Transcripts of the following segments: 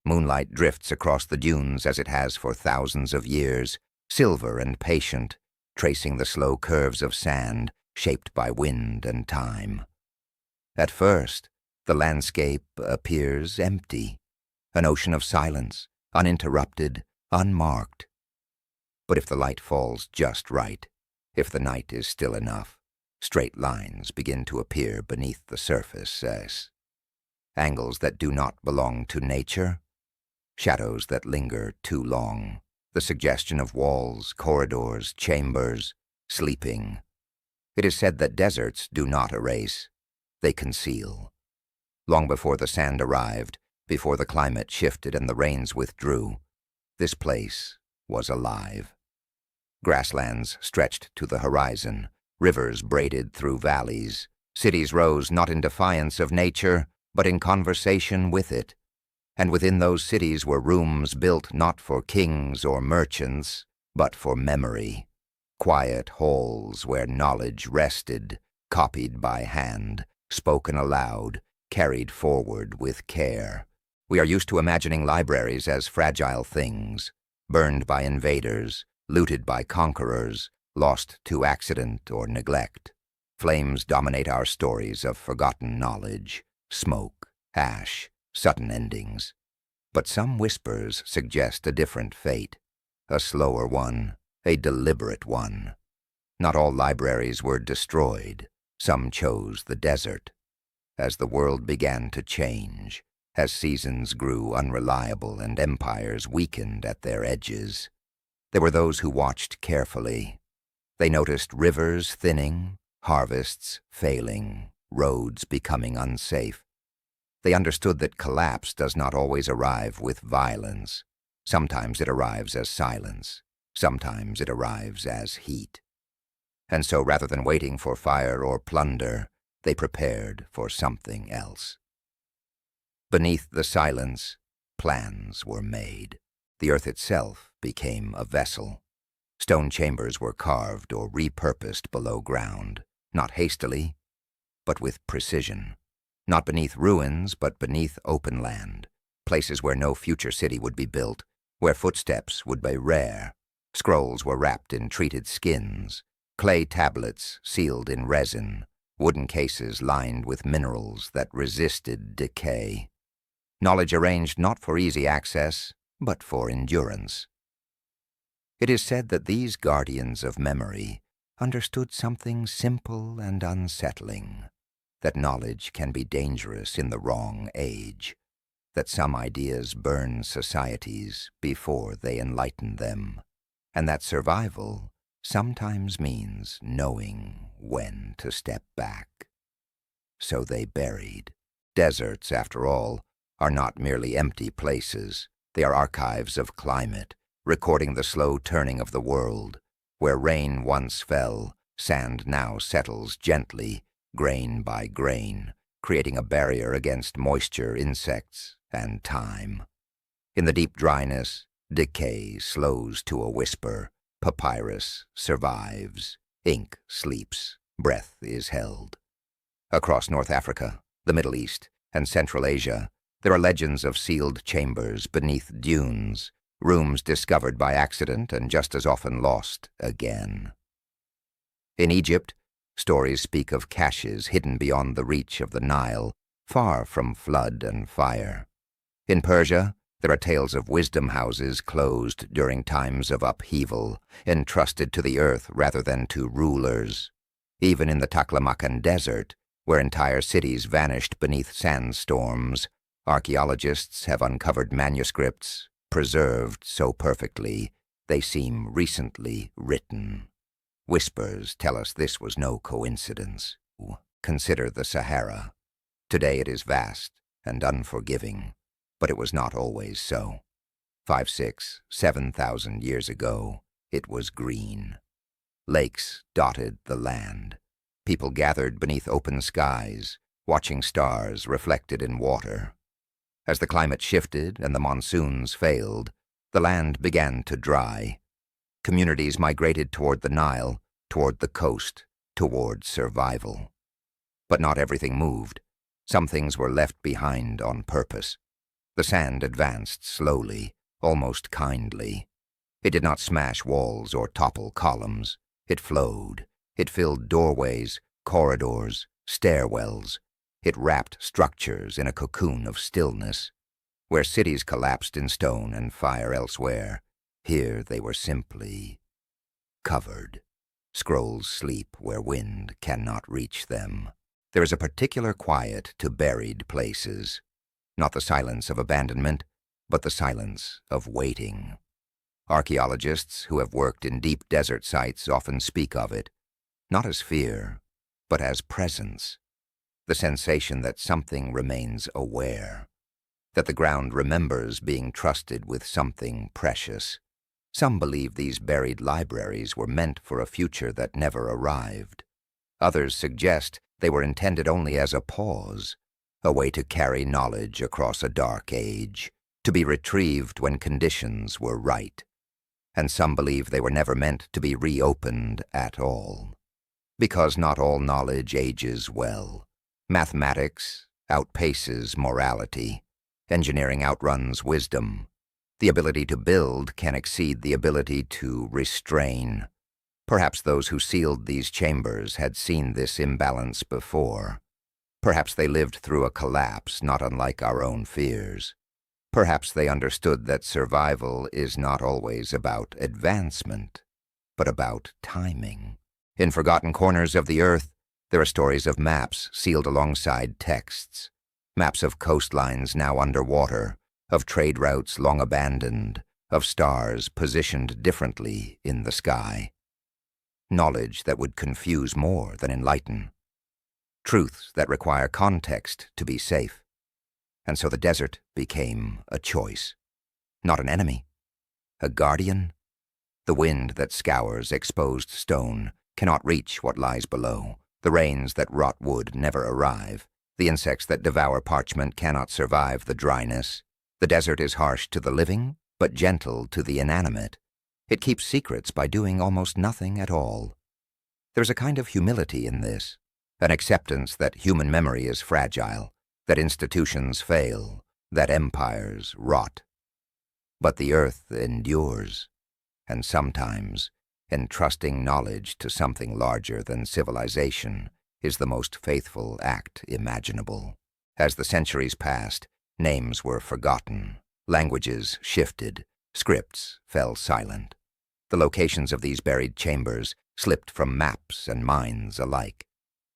Moonlight drifts across the dunes as it has for thousands of years, silver and patient, tracing the slow curves of sand shaped by wind and time. At first, the landscape appears empty, an ocean of silence, uninterrupted, unmarked. But if the light falls just right, if the night is still enough, straight lines begin to appear beneath the surface as angles that do not belong to nature, shadows that linger too long, the suggestion of walls, corridors, chambers, sleeping. It is said that deserts do not erase, they conceal. Long before the sand arrived, before the climate shifted and the rains withdrew, this place was alive. Grasslands stretched to the horizon, rivers braided through valleys, cities rose not in defiance of nature, but in conversation with it. And within those cities were rooms built not for kings or merchants, but for memory, quiet halls where knowledge rested, copied by hand, spoken aloud, carried forward with care. We are used to imagining libraries as fragile things, burned by invaders, looted by conquerors, lost to accident or neglect. Flames dominate our stories of forgotten knowledge, smoke, ash, sudden endings. But some whispers suggest a different fate, a slower one, a deliberate one. Not all libraries were destroyed. Some chose the desert. As the world began to change, as seasons grew unreliable and empires weakened at their edges, there were those who watched carefully. They noticed rivers thinning, harvests failing, roads becoming unsafe. They understood that collapse does not always arrive with violence. Sometimes it arrives as silence. Sometimes it arrives as heat. And so rather than waiting for fire or plunder, they prepared for something else. Beneath the silence, plans were made. The earth itself became a vessel. Stone chambers were carved or repurposed below ground, not hastily, but with precision. Not beneath ruins, but beneath open land, places where no future city would be built, where footsteps would be rare. Scrolls were wrapped in treated skins, clay tablets sealed in resin, wooden cases lined with minerals that resisted decay. Knowledge arranged not for easy access, but for endurance. It is said that these guardians of memory understood something simple and unsettling, that knowledge can be dangerous in the wrong age, that some ideas burn societies before they enlighten them, and that survival sometimes means knowing when to step back. So they buried. Deserts, after all, are not merely empty places. They are archives of climate, recording the slow turning of the world. Where rain once fell, sand now settles gently, grain by grain, creating a barrier against moisture, insects, and time. In the deep dryness, decay slows to a whisper. Papyrus survives. Ink sleeps. Breath is held. Across North Africa, the Middle East, and Central Asia, there are legends of sealed chambers beneath dunes, rooms discovered by accident and just as often lost again. In Egypt, stories speak of caches hidden beyond the reach of the Nile, far from flood and fire. In Persia, there are tales of wisdom houses closed during times of upheaval, entrusted to the earth rather than to rulers. Even in the Taklamakan Desert, where entire cities vanished beneath sandstorms, archaeologists have uncovered manuscripts, preserved so perfectly they seem recently written. Whispers tell us this was no coincidence. Consider the Sahara. Today it is vast and unforgiving, but it was not always so. 5, 6, 7,000 years ago, it was green. Lakes dotted the land. People gathered beneath open skies, watching stars reflected in water. As the climate shifted and the monsoons failed, the land began to dry. Communities migrated toward the Nile, toward the coast, toward survival. But not everything moved. Some things were left behind on purpose. The sand advanced slowly, almost kindly. It did not smash walls or topple columns. It flowed. It filled doorways, corridors, stairwells. It wrapped structures in a cocoon of stillness. Where cities collapsed in stone and fire elsewhere, here they were simply covered. Scrolls sleep where wind cannot reach them. There is a particular quiet to buried places. Not the silence of abandonment, but the silence of waiting. Archaeologists who have worked in deep desert sites often speak of it, not as fear, but as presence. The sensation that something remains aware, that the ground remembers being trusted with something precious. Some believe these buried libraries were meant for a future that never arrived. Others suggest they were intended only as a pause, a way to carry knowledge across a dark age, to be retrieved when conditions were right. And some believe they were never meant to be reopened at all. Because not all knowledge ages well. Mathematics outpaces morality. Engineering outruns wisdom. The ability to build can exceed the ability to restrain. Perhaps those who sealed these chambers had seen this imbalance before. Perhaps they lived through a collapse not unlike our own fears. Perhaps they understood that survival is not always about advancement, but about timing. In forgotten corners of the earth, there are stories of maps sealed alongside texts. Maps of coastlines now underwater, of trade routes long abandoned, of stars positioned differently in the sky. Knowledge that would confuse more than enlighten. Truths that require context to be safe. And so the desert became a choice. Not an enemy. A guardian. The wind that scours exposed stone cannot reach what lies below. The rains that rot wood never arrive. The insects that devour parchment cannot survive the dryness. The desert is harsh to the living, but gentle to the inanimate. It keeps secrets by doing almost nothing at all. There's a kind of humility in this, an acceptance that human memory is fragile, that institutions fail, that empires rot. But the earth endures, and sometimes, entrusting knowledge to something larger than civilization is the most faithful act imaginable. As the centuries passed, names were forgotten, languages shifted, scripts fell silent. The locations of these buried chambers slipped from maps and minds alike.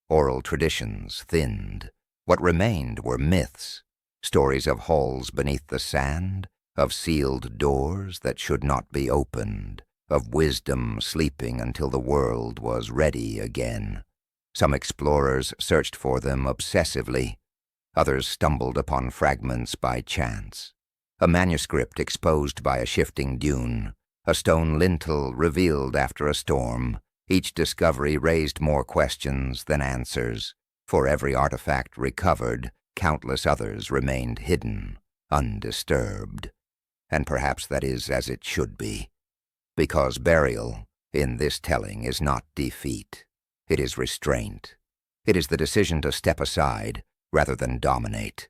Oral traditions thinned. What remained were myths, stories of halls beneath the sand, of sealed doors that should not be opened, of wisdom sleeping until the world was ready again. Some explorers searched for them obsessively. Others stumbled upon fragments by chance. A manuscript exposed by a shifting dune, a stone lintel revealed after a storm. Each discovery raised more questions than answers. For every artifact recovered, countless others remained hidden, undisturbed. And perhaps that is as it should be. Because burial, in this telling, is not defeat. It is restraint. It is the decision to step aside rather than dominate,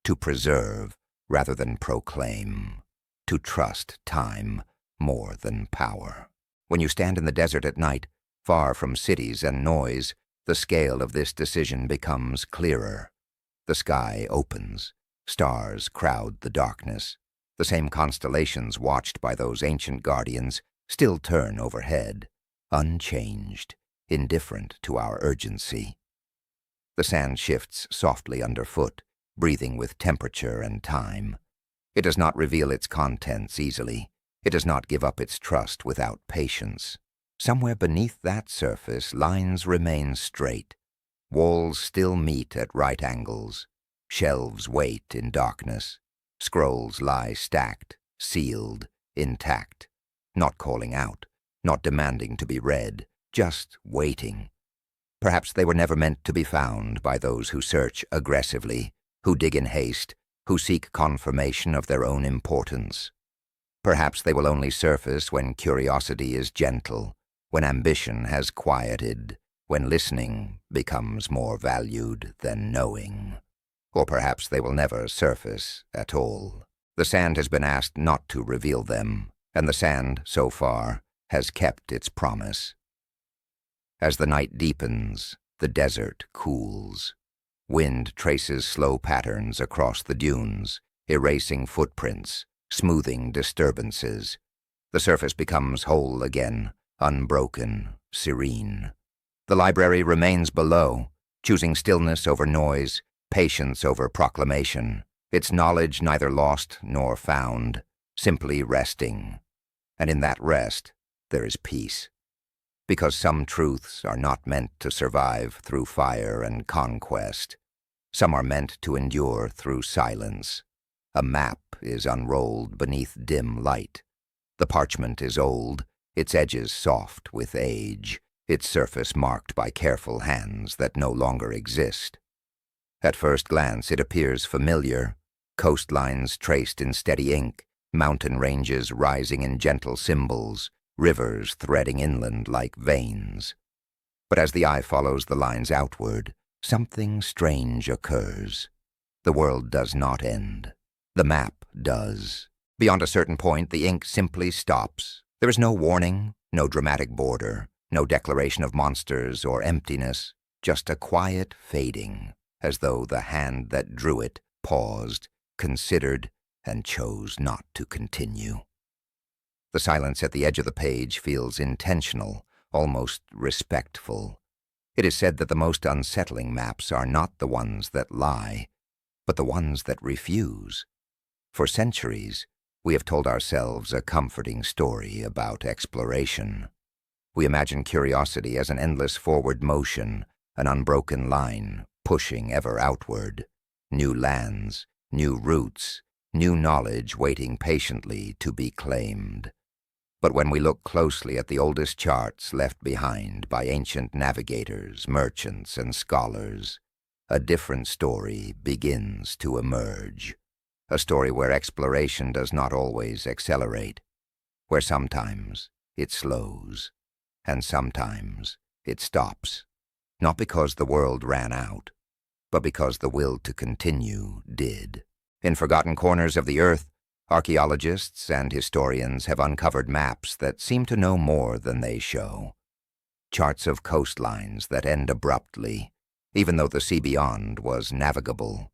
to preserve rather than proclaim, to trust time more than power. When you stand in the desert at night, far from cities and noise, the scale of this decision becomes clearer. The sky opens. Stars crowd the darkness. The same constellations watched by those ancient guardians still turn overhead, unchanged, indifferent to our urgency. The sand shifts softly underfoot, breathing with temperature and time. It does not reveal its contents easily. It does not give up its trust without patience. Somewhere beneath that surface, lines remain straight. Walls still meet at right angles. Shelves wait in darkness. Scrolls lie stacked, sealed, intact, not calling out, not demanding to be read, just waiting. Perhaps they were never meant to be found by those who search aggressively, who dig in haste, who seek confirmation of their own importance. Perhaps they will only surface when curiosity is gentle, when ambition has quieted, when listening becomes more valued than knowing. Or perhaps they will never surface at all. The sand has been asked not to reveal them, and the sand, so far, has kept its promise. As the night deepens, the desert cools. Wind traces slow patterns across the dunes, erasing footprints, smoothing disturbances. The surface becomes whole again, unbroken, serene. The library remains below, choosing stillness over noise, patience over proclamation, its knowledge neither lost nor found, simply resting. And in that rest, there is peace. Because some truths are not meant to survive through fire and conquest. Some are meant to endure through silence. A map is unrolled beneath dim light. The parchment is old, its edges soft with age, its surface marked by careful hands that no longer exist. At first glance it appears familiar, coastlines traced in steady ink, mountain ranges rising in gentle symbols, rivers threading inland like veins. But as the eye follows the lines outward, something strange occurs. The world does not end. The map does. Beyond a certain point, the ink simply stops. There is no warning, no dramatic border, no declaration of monsters or emptiness, just a quiet fading, as though the hand that drew it paused, considered, and chose not to continue. The silence at the edge of the page feels intentional, almost respectful. It is said that the most unsettling maps are not the ones that lie, but the ones that refuse. For centuries, we have told ourselves a comforting story about exploration. We imagine curiosity as an endless forward motion, an unbroken line, pushing ever outward. New lands, new routes, new knowledge waiting patiently to be claimed. But when we look closely at the oldest charts left behind by ancient navigators, merchants, and scholars, a different story begins to emerge. A story where exploration does not always accelerate, where sometimes it slows, and sometimes it stops, not because the world ran out, but because the will to continue did. In forgotten corners of the earth, archaeologists and historians have uncovered maps that seem to know more than they show. Charts of coastlines that end abruptly, even though the sea beyond was navigable.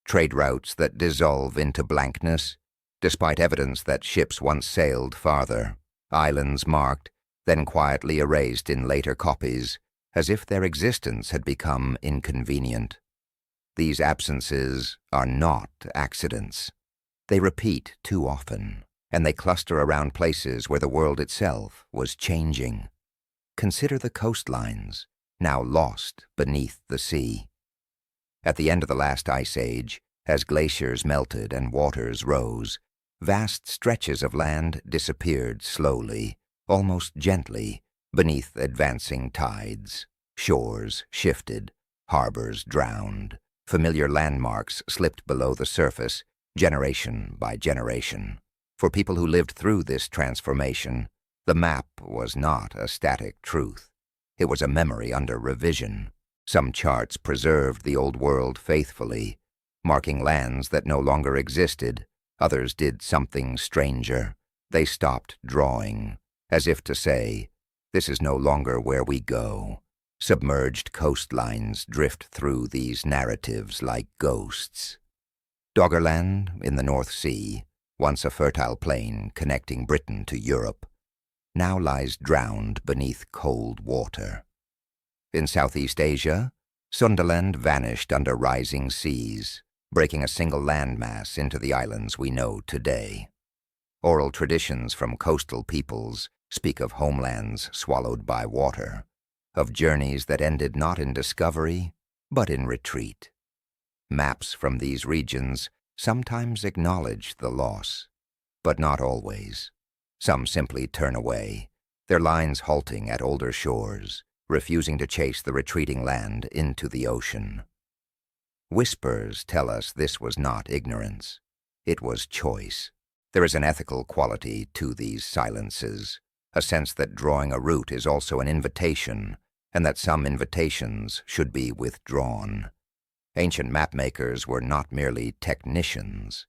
Trade routes that dissolve into blankness, despite evidence that ships once sailed farther. Islands marked, then quietly erased in later copies, as if their existence had become inconvenient. These absences are not accidents. They repeat too often, and they cluster around places where the world itself was changing. Consider the coastlines, now lost beneath the sea. At the end of the last ice age, as glaciers melted and waters rose, vast stretches of land disappeared slowly, almost gently, beneath advancing tides. Shores shifted, harbors drowned, familiar landmarks slipped below the surface, generation by generation. For people who lived through this transformation, the map was not a static truth. It was a memory under revision. Some charts preserved the old world faithfully, marking lands that no longer existed. Others did something stranger. They stopped drawing, as if to say, "This is no longer where we go." Submerged coastlines drift through these narratives like ghosts. Doggerland in the North Sea, once a fertile plain connecting Britain to Europe, now lies drowned beneath cold water. In Southeast Asia, Sundaland vanished under rising seas, breaking a single landmass into the islands we know today. Oral traditions from coastal peoples speak of homelands swallowed by water, of journeys that ended not in discovery, but in retreat. Maps from these regions sometimes acknowledge the loss, but not always. Some simply turn away, their lines halting at older shores, refusing to chase the retreating land into the ocean. Whispers tell us this was not ignorance. It was choice. There is an ethical quality to these silences, a sense that drawing a route is also an invitation, and that some invitations should be withdrawn. Ancient mapmakers were not merely technicians.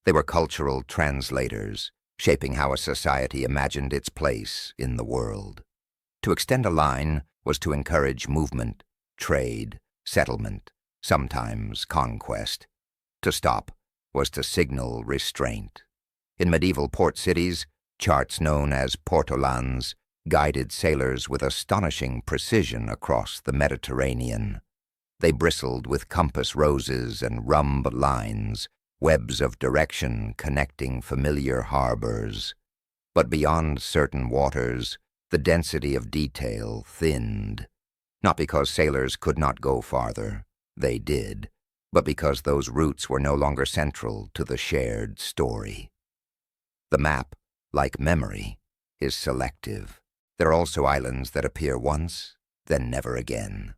They were cultural translators, shaping how a society imagined its place in the world. To extend a line was to encourage movement, trade, settlement, sometimes conquest. To stop was to signal restraint. In medieval port cities, charts known as portolans guided sailors with astonishing precision across the Mediterranean. They bristled with compass roses and rhumb lines, webs of direction connecting familiar harbors. But beyond certain waters, the density of detail thinned. Not because sailors could not go farther, they did, but because those routes were no longer central to the shared story. The map, like memory, is selective. There are also islands that appear once, then never again.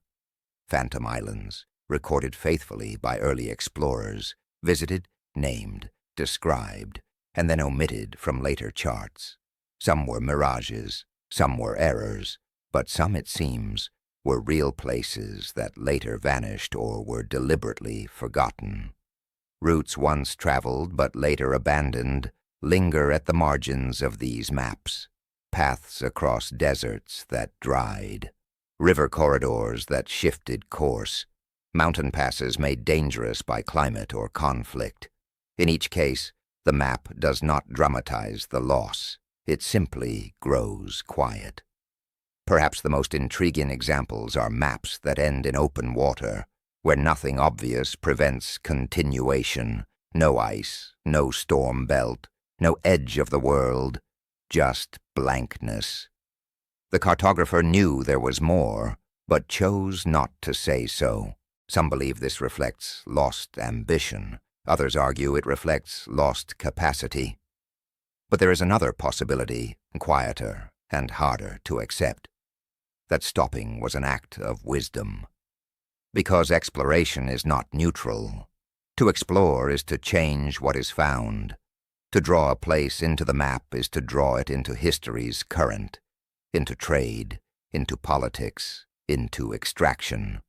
Phantom islands, recorded faithfully by early explorers, visited, named, described, and then omitted from later charts. Some were mirages, some were errors, but some, it seems, were real places that later vanished or were deliberately forgotten. Routes once traveled but later abandoned linger at the margins of these maps. Paths across deserts that dried, river corridors that shifted course, mountain passes made dangerous by climate or conflict. In each case, the map does not dramatize the loss. It simply grows quiet. Perhaps the most intriguing examples are maps that end in open water, where nothing obvious prevents continuation. No ice, no storm belt, no edge of the world, just blankness. The cartographer knew there was more, but chose not to say so. Some believe this reflects lost ambition. Others argue it reflects lost capacity. But there is another possibility, quieter and harder to accept, that stopping was an act of wisdom. Because exploration is not neutral. To explore is to change what is found. To draw a place into the map is to draw it into history's current, into trade, into politics, into extraction.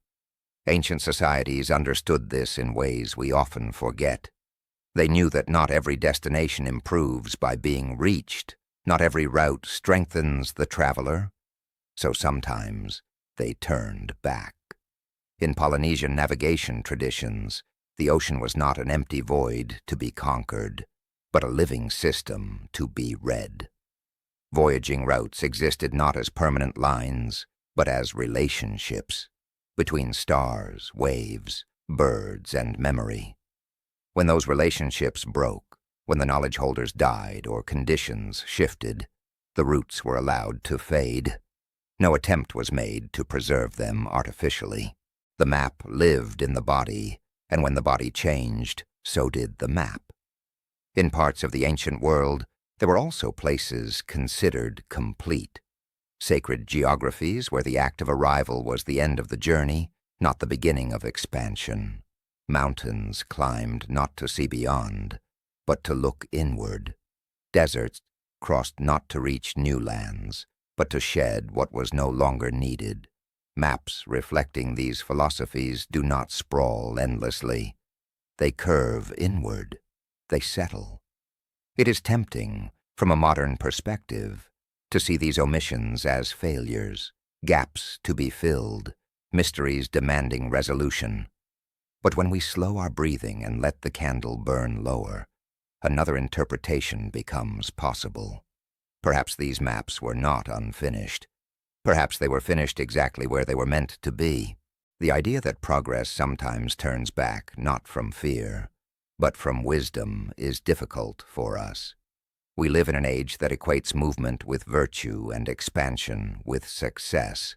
Ancient societies understood this in ways we often forget. They knew that not every destination improves by being reached, not every route strengthens the traveler, so sometimes they turned back. In Polynesian navigation traditions, the ocean was not an empty void to be conquered, but a living system to be read. Voyaging routes existed not as permanent lines, but as relationships between stars, waves, birds, and memory. When those relationships broke, when the knowledge holders died or conditions shifted, the routes were allowed to fade. No attempt was made to preserve them artificially. The map lived in the body, and when the body changed, so did the map. In parts of the ancient world, there were also places considered complete. Sacred geographies where the act of arrival was the end of the journey, not the beginning of expansion. Mountains climbed not to see beyond, but to look inward. Deserts crossed not to reach new lands, but to shed what was no longer needed. Maps reflecting these philosophies do not sprawl endlessly. They curve inward. They settle. It is tempting, from a modern perspective, to see these omissions as failures, gaps to be filled, mysteries demanding resolution. But when we slow our breathing and let the candle burn lower, another interpretation becomes possible. Perhaps these maps were not unfinished. Perhaps they were finished exactly where they were meant to be. The idea that progress sometimes turns back not from fear, but from wisdom is difficult for us. We live in an age that equates movement with virtue and expansion with success.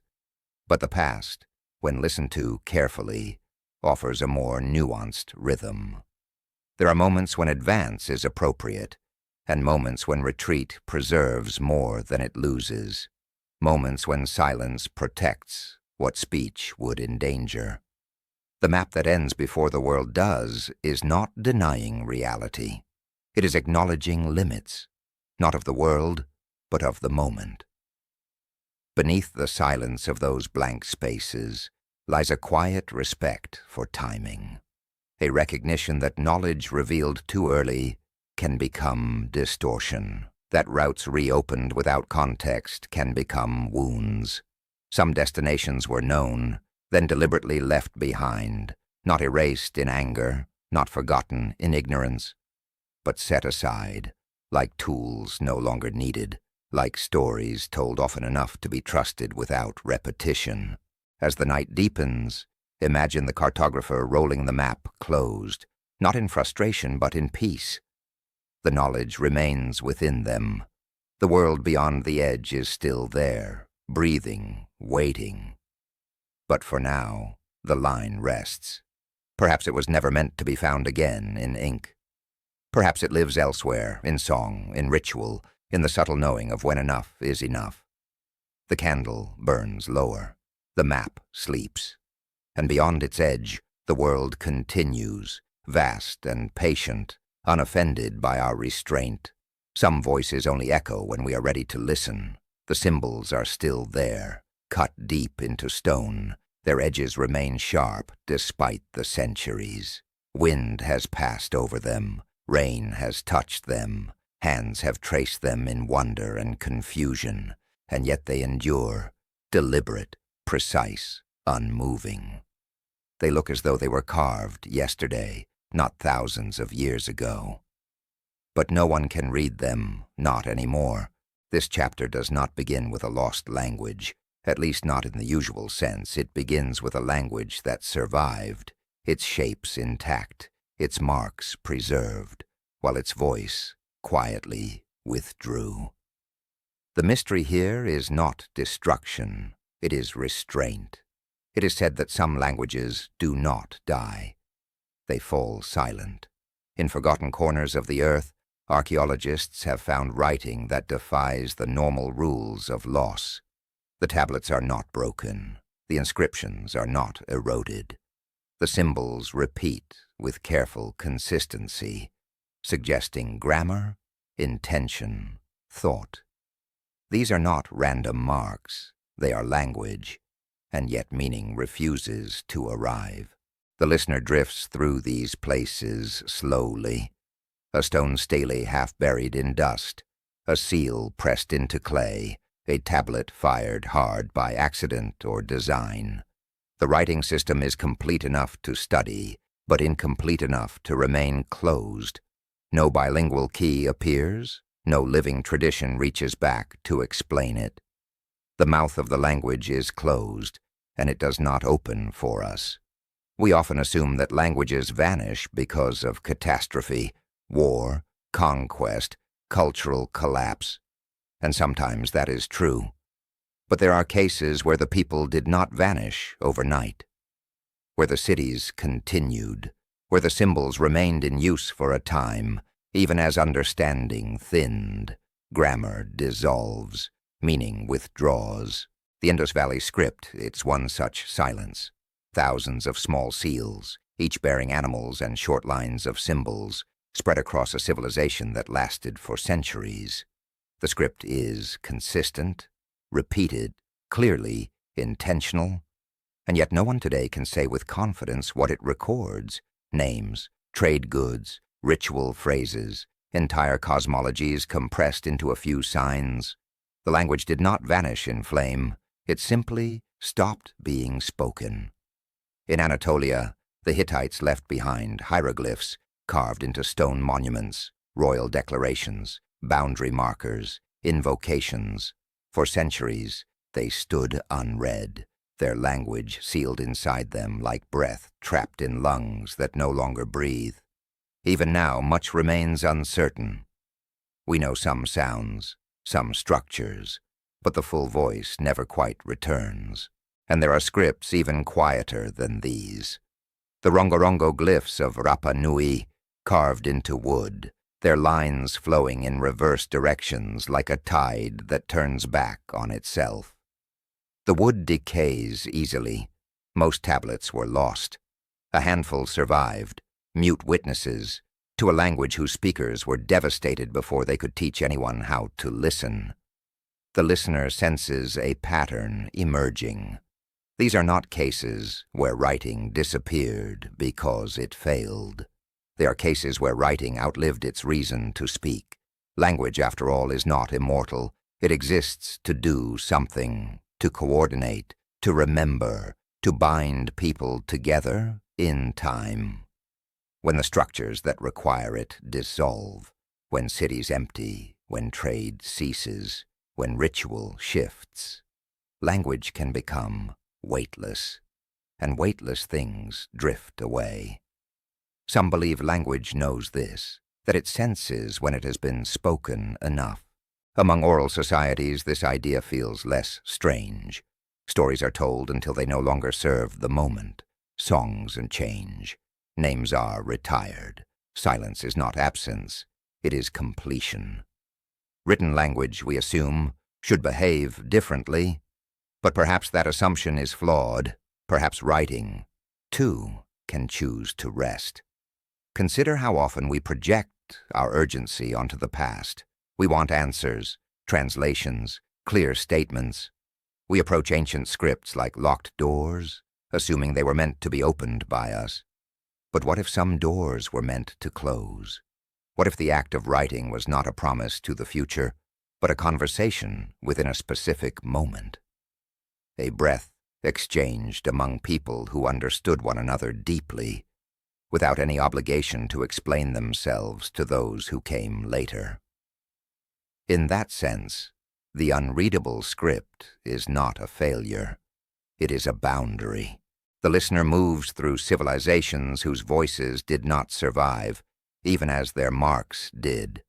But the past, when listened to carefully, offers a more nuanced rhythm. There are moments when advance is appropriate, and moments when retreat preserves more than it loses. Moments when silence protects what speech would endanger. The map that ends before the world does is not denying reality. It is acknowledging limits, not of the world, but of the moment. Beneath the silence of those blank spaces lies a quiet respect for timing, a recognition that knowledge revealed too early can become distortion, that routes reopened without context can become wounds. Some destinations were known, then deliberately left behind, not erased in anger, not forgotten in ignorance, but set aside, like tools no longer needed, like stories told often enough to be trusted without repetition. As the night deepens, imagine the cartographer rolling the map closed, not in frustration but in peace. The knowledge remains within them. The world beyond the edge is still there, breathing, waiting. But for now, the line rests. Perhaps it was never meant to be found again in ink. Perhaps it lives elsewhere, in song, in ritual, in the subtle knowing of when enough is enough. The candle burns lower. The map sleeps. And beyond its edge, the world continues, vast and patient, unoffended by our restraint. Some voices only echo when we are ready to listen. The symbols are still there, cut deep into stone. Their edges remain sharp despite the centuries. Wind has passed over them. Rain has touched them. Hands have traced them in wonder and confusion, and yet they endure, deliberate, precise, unmoving. They look as though they were carved yesterday, not thousands of years ago. But no one can read them, not anymore. This chapter does not begin with a lost language, at least not in the usual sense. It begins with a language that survived, its shapes intact, its marks preserved, while its voice quietly withdrew. The mystery here is not destruction, it is restraint. It is said that some languages do not die. They fall silent. In forgotten corners of the earth, archaeologists have found writing that defies the normal rules of loss. The tablets are not broken. The inscriptions are not eroded. The symbols repeat with careful consistency, suggesting grammar, intention, thought. These are not random marks. They are language, and yet meaning refuses to arrive. The listener drifts through these places slowly. A stone stele half buried in dust, a seal pressed into clay, a tablet fired hard by accident or design. The writing system is complete enough to study, but incomplete enough to remain closed. No bilingual key appears, no living tradition reaches back to explain it. The mouth of the language is closed, and it does not open for us. We often assume that languages vanish because of catastrophe, war, conquest, cultural collapse, and sometimes that is true. But there are cases where the people did not vanish overnight, where the cities continued, where the symbols remained in use for a time, even as understanding thinned, grammar dissolves, meaning withdraws. The Indus Valley script, it's one such silence. Thousands of small seals, each bearing animals and short lines of symbols, spread across a civilization that lasted for centuries. The script is consistent, repeated, clearly intentional, and yet no one today can say with confidence what it records. Names, trade goods, ritual phrases, entire cosmologies compressed into a few signs. The language did not vanish in flame. It simply stopped being spoken. In Anatolia, the Hittites left behind hieroglyphs carved into stone monuments, royal declarations, boundary markers, invocations. For centuries, they stood unread, their language sealed inside them like breath trapped in lungs that no longer breathe. Even now, much remains uncertain. We know some sounds, some structures, but the full voice never quite returns. And there are scripts even quieter than these. The Rongorongo glyphs of Rapa Nui, carved into wood, their lines flowing in reverse directions like a tide that turns back on itself. The wood decays easily. Most tablets were lost. A handful survived, mute witnesses, to a language whose speakers were devastated before they could teach anyone how to listen. The listener senses a pattern emerging. These are not cases where writing disappeared because it failed. They are cases where writing outlived its reason to speak. Language, after all, is not immortal. It exists to do something, to coordinate, to remember, to bind people together in time. When the structures that require it dissolve, when cities empty, when trade ceases, when ritual shifts, language can become weightless, and weightless things drift away. Some believe language knows this, that it senses when it has been spoken enough. Among oral societies, this idea feels less strange. Stories are told until they no longer serve the moment. Songs change. Names are retired. Silence is not absence. It is completion. Written language, we assume, should behave differently, but perhaps that assumption is flawed. Perhaps writing, too, can choose to rest. Consider how often we project our urgency onto the past. We want answers, translations, clear statements. We approach ancient scripts like locked doors, assuming they were meant to be opened by us. But what if some doors were meant to close? What if the act of writing was not a promise to the future, but a conversation within a specific moment? A breath exchanged among people who understood one another deeply, without any obligation to explain themselves to those who came later. In that sense, the unreadable script is not a failure. It is a boundary. The listener moves through civilizations whose voices did not survive, even as their marks did.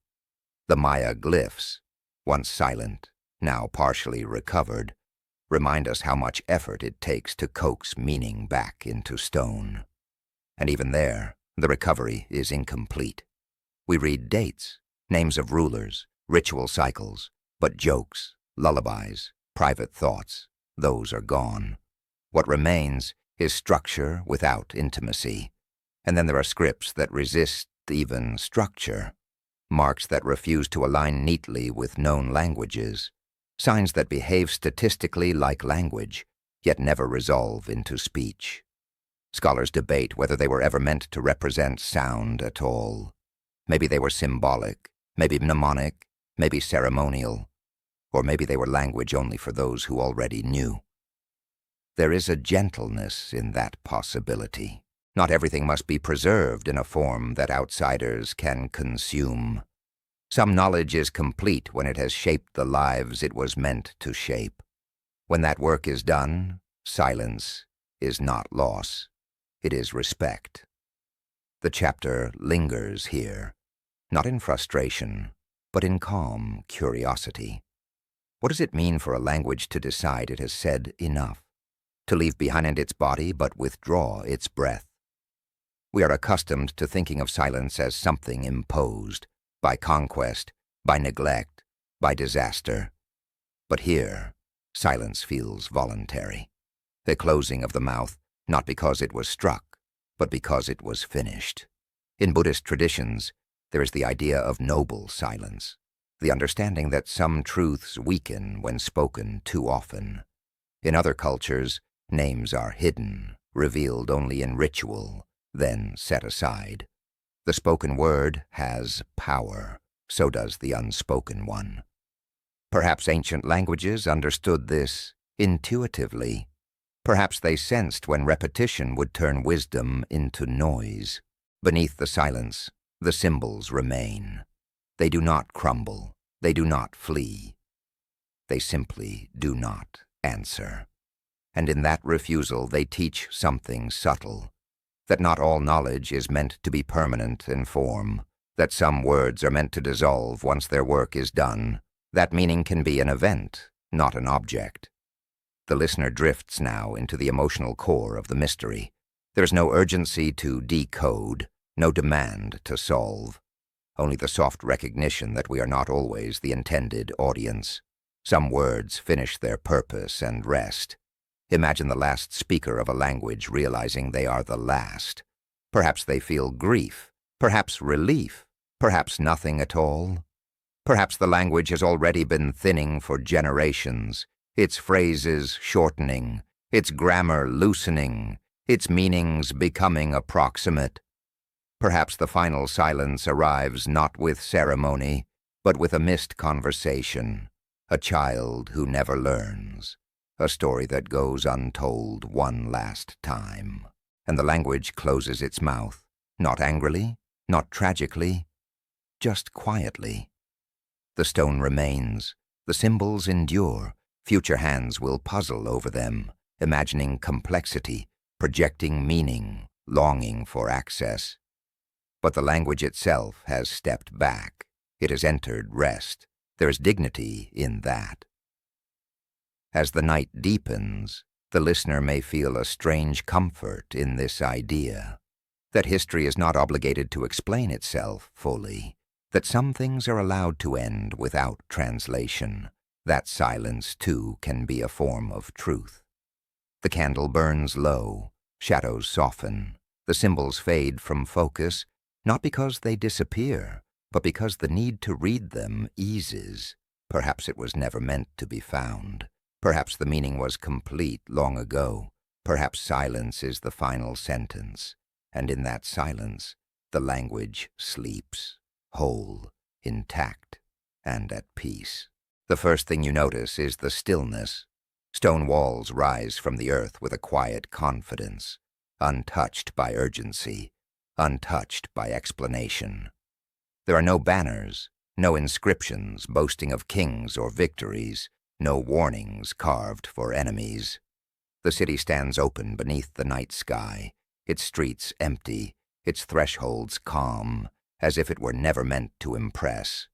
The Maya glyphs, once silent, now partially recovered, remind us how much effort it takes to coax meaning back into stone. And even there, the recovery is incomplete. We read dates, names of rulers, ritual cycles, but jokes, lullabies, private thoughts, those are gone. What remains is structure without intimacy. And then there are scripts that resist even structure, marks that refuse to align neatly with known languages, signs that behave statistically like language, yet never resolve into speech. Scholars debate whether they were ever meant to represent sound at all. Maybe they were symbolic, maybe mnemonic, maybe ceremonial, or maybe they were language only for those who already knew. There is a gentleness in that possibility. Not everything must be preserved in a form that outsiders can consume. Some knowledge is complete when it has shaped the lives it was meant to shape. When that work is done, silence is not loss. It is respect. The chapter lingers here, not in frustration, but in calm curiosity. What does it mean for a language to decide it has said enough? To leave behind its body but withdraw its breath? We are accustomed to thinking of silence as something imposed, by conquest, by neglect, by disaster. But here, silence feels voluntary. The closing of the mouth, not because it was struck, but because it was finished. In Buddhist traditions, there is the idea of noble silence, the understanding that some truths weaken when spoken too often. In other cultures, names are hidden, revealed only in ritual, then set aside. The spoken word has power, so does the unspoken one. Perhaps ancient languages understood this intuitively. Perhaps they sensed when repetition would turn wisdom into noise. Beneath the silence, the symbols remain. They do not crumble. They do not flee. They simply do not answer. And in that refusal, they teach something subtle. That not all knowledge is meant to be permanent in form, that some words are meant to dissolve once their work is done. That meaning can be an event, not an object. The listener drifts now into the emotional core of the mystery. There is no urgency to decode, no demand to solve, only the soft recognition that we are not always the intended audience. Some words finish their purpose and rest. Imagine the last speaker of a language realizing they are the last. Perhaps they feel grief, perhaps relief, perhaps nothing at all. Perhaps the language has already been thinning for generations, its phrases shortening, its grammar loosening, its meanings becoming approximate. Perhaps the final silence arrives not with ceremony, but with a missed conversation, a child who never learns, a story that goes untold one last time, and the language closes its mouth, not angrily, not tragically, just quietly. The stone remains, the symbols endure, future hands will puzzle over them, imagining complexity, projecting meaning, longing for access. But the language itself has stepped back. It has entered rest. There is dignity in that. As the night deepens, the listener may feel a strange comfort in this idea, that history is not obligated to explain itself fully, that some things are allowed to end without translation, that silence, too, can be a form of truth. The candle burns low, shadows soften, the symbols fade from focus, not because they disappear, but because the need to read them eases. Perhaps it was never meant to be found. Perhaps the meaning was complete long ago. Perhaps silence is the final sentence, and in that silence, the language sleeps, whole, intact, and at peace. The first thing you notice is the stillness. Stone walls rise from the earth with a quiet confidence, untouched by urgency, untouched by explanation. There are no banners, no inscriptions boasting of kings or victories, no warnings carved for enemies. The city stands open beneath the night sky, its streets empty, its thresholds calm, as if it were never meant to impress,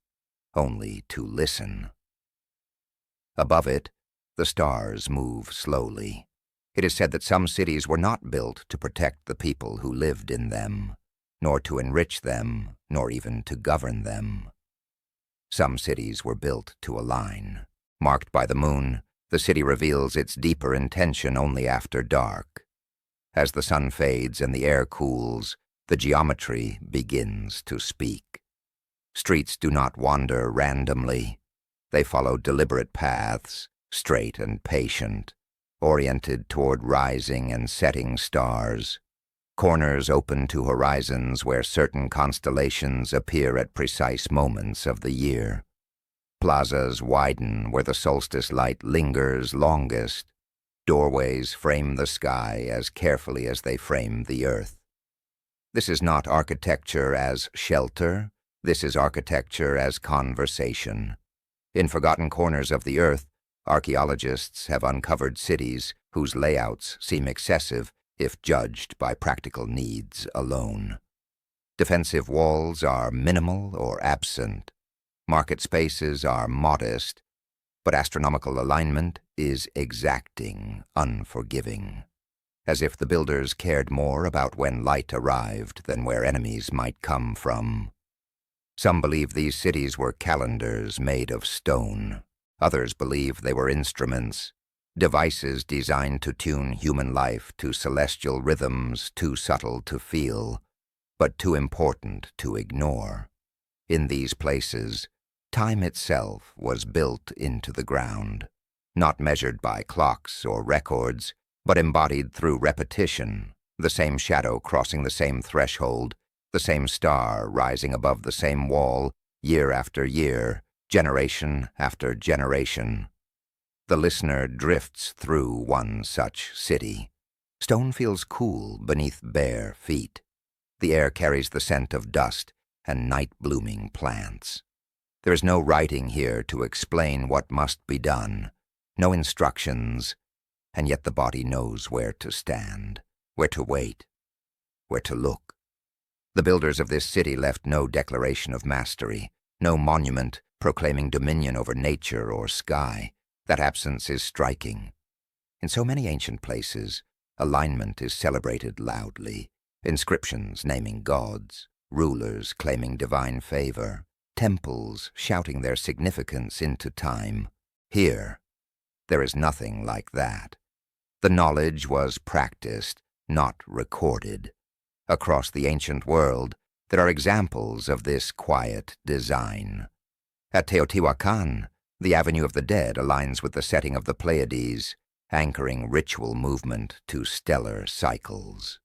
only to listen. Above it, the stars move slowly. It is said that some cities were not built to protect the people who lived in them, nor to enrich them, nor even to govern them. Some cities were built to align. Marked by the moon, the city reveals its deeper intention only after dark. As the sun fades and the air cools, the geometry begins to speak. Streets do not wander randomly. They follow deliberate paths, straight and patient, oriented toward rising and setting stars. Corners open to horizons where certain constellations appear at precise moments of the year. Plazas widen where the solstice light lingers longest. Doorways frame the sky as carefully as they frame the earth. This is not architecture as shelter. This is architecture as conversation. In forgotten corners of the earth, archaeologists have uncovered cities whose layouts seem excessive if judged by practical needs alone. Defensive walls are minimal or absent. Market spaces are modest, but astronomical alignment is exacting, unforgiving, as if the builders cared more about when light arrived than where enemies might come from. Some believe these cities were calendars made of stone. Others believe they were instruments, devices designed to tune human life to celestial rhythms too subtle to feel, but too important to ignore. In these places, time itself was built into the ground, not measured by clocks or records, but embodied through repetition, the same shadow crossing the same threshold, the same star rising above the same wall, year after year, generation after generation. The listener drifts through one such city. Stone feels cool beneath bare feet. The air carries the scent of dust and night-blooming plants. There is no writing here to explain what must be done, no instructions, and yet the body knows where to stand, where to wait, where to look. The builders of this city left no declaration of mastery, no monument proclaiming dominion over nature or sky. That absence is striking. In so many ancient places, alignment is celebrated loudly, inscriptions naming gods, rulers claiming divine favor, temples shouting their significance into time. Here, there is nothing like that. The knowledge was practiced, not recorded. Across the ancient world, there are examples of this quiet design. At Teotihuacan, the Avenue of the Dead aligns with the setting of the Pleiades. anchoring ritual movement to stellar cycles.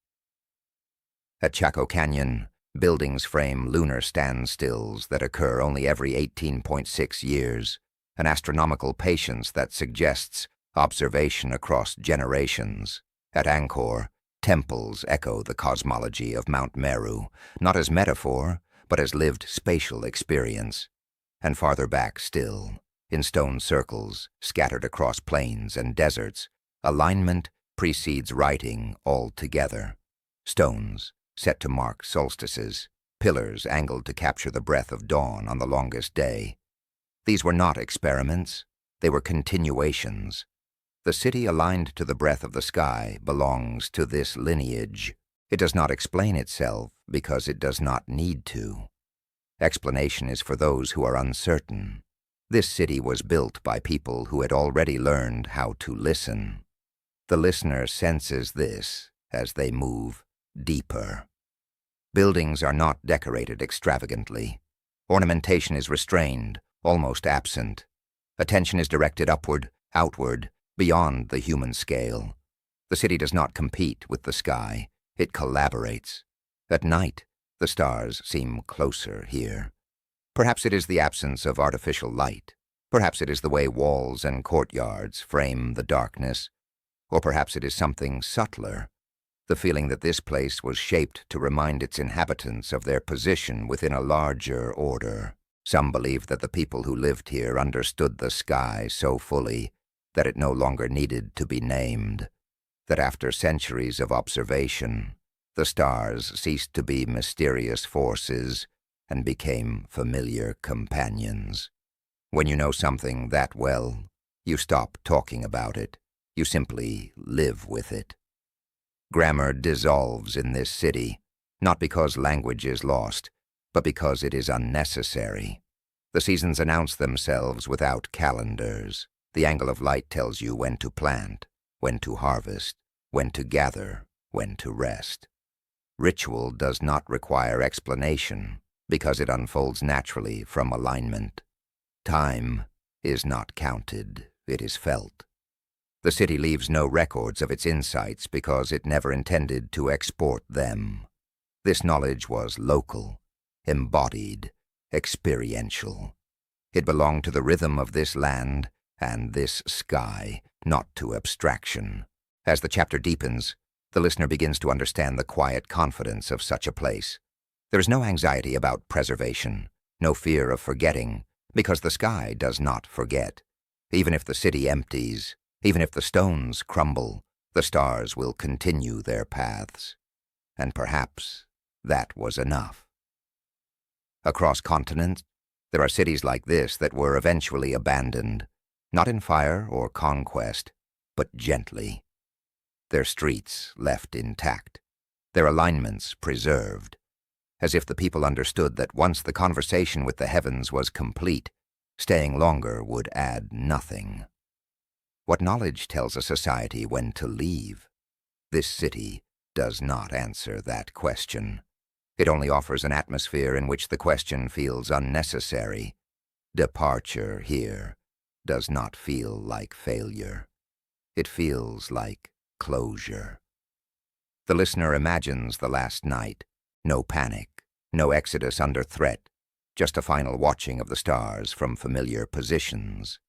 At Chaco Canyon, buildings frame lunar standstills that occur only every 18.6 years, an astronomical patience that suggests observation across generations. At Angkor, temples echo the cosmology of Mount Meru, not as metaphor, but as lived spatial experience. And farther back still, in stone circles scattered across plains and deserts, alignment precedes writing altogether. Stones set to mark solstices, pillars angled to capture the breath of dawn on the longest day. These were not experiments, they were continuations. The city aligned to the breath of the sky belongs to this lineage. It does not explain itself because it does not need to. Explanation is for those who are uncertain. This city was built by people who had already learned how to listen. The listener senses this as they move deeper. Buildings are not decorated extravagantly. Ornamentation is restrained, almost absent. Attention is directed upward, outward, beyond the human scale. The city does not compete with the sky. It collaborates. At night, the stars seem closer here. Perhaps it is the absence of artificial light. Perhaps it is the way walls and courtyards frame the darkness. Or perhaps it is something subtler, the feeling that this place was shaped to remind its inhabitants of their position within a larger order. Some believe that the people who lived here understood the sky so fully that it no longer needed to be named, that after centuries of observation, the stars ceased to be mysterious forces and became familiar companions. When you know something that well, you stop talking about it. You simply live with it. Grammar dissolves in this city, not because language is lost, but because it is unnecessary. The seasons announce themselves without calendars. The angle of light tells you when to plant, when to harvest, when to gather, when to rest. Ritual does not require explanation because it unfolds naturally from alignment. Time is not counted, it is felt. The city leaves no records of its insights because it never intended to export them. This knowledge was local, embodied, experiential. It belonged to the rhythm of this land and this sky, not to abstraction. As the chapter deepens, the listener begins to understand the quiet confidence of such a place. There is no anxiety about preservation, no fear of forgetting, because the sky does not forget. Even if the city empties, even if the stones crumble, the stars will continue their paths. And perhaps that was enough. Across continents, there are cities like this that were eventually abandoned, not in fire or conquest, but gently. Their streets left intact, their alignments preserved, as if the people understood that once the conversation with the heavens was complete, staying longer would add nothing. What knowledge tells a society when to leave? This city does not answer that question. It only offers an atmosphere in which the question feels unnecessary. Departure here does not feel like failure. It feels like closure. The listener imagines the last night. No panic, no exodus under threat, just a final watching of the stars from familiar positions.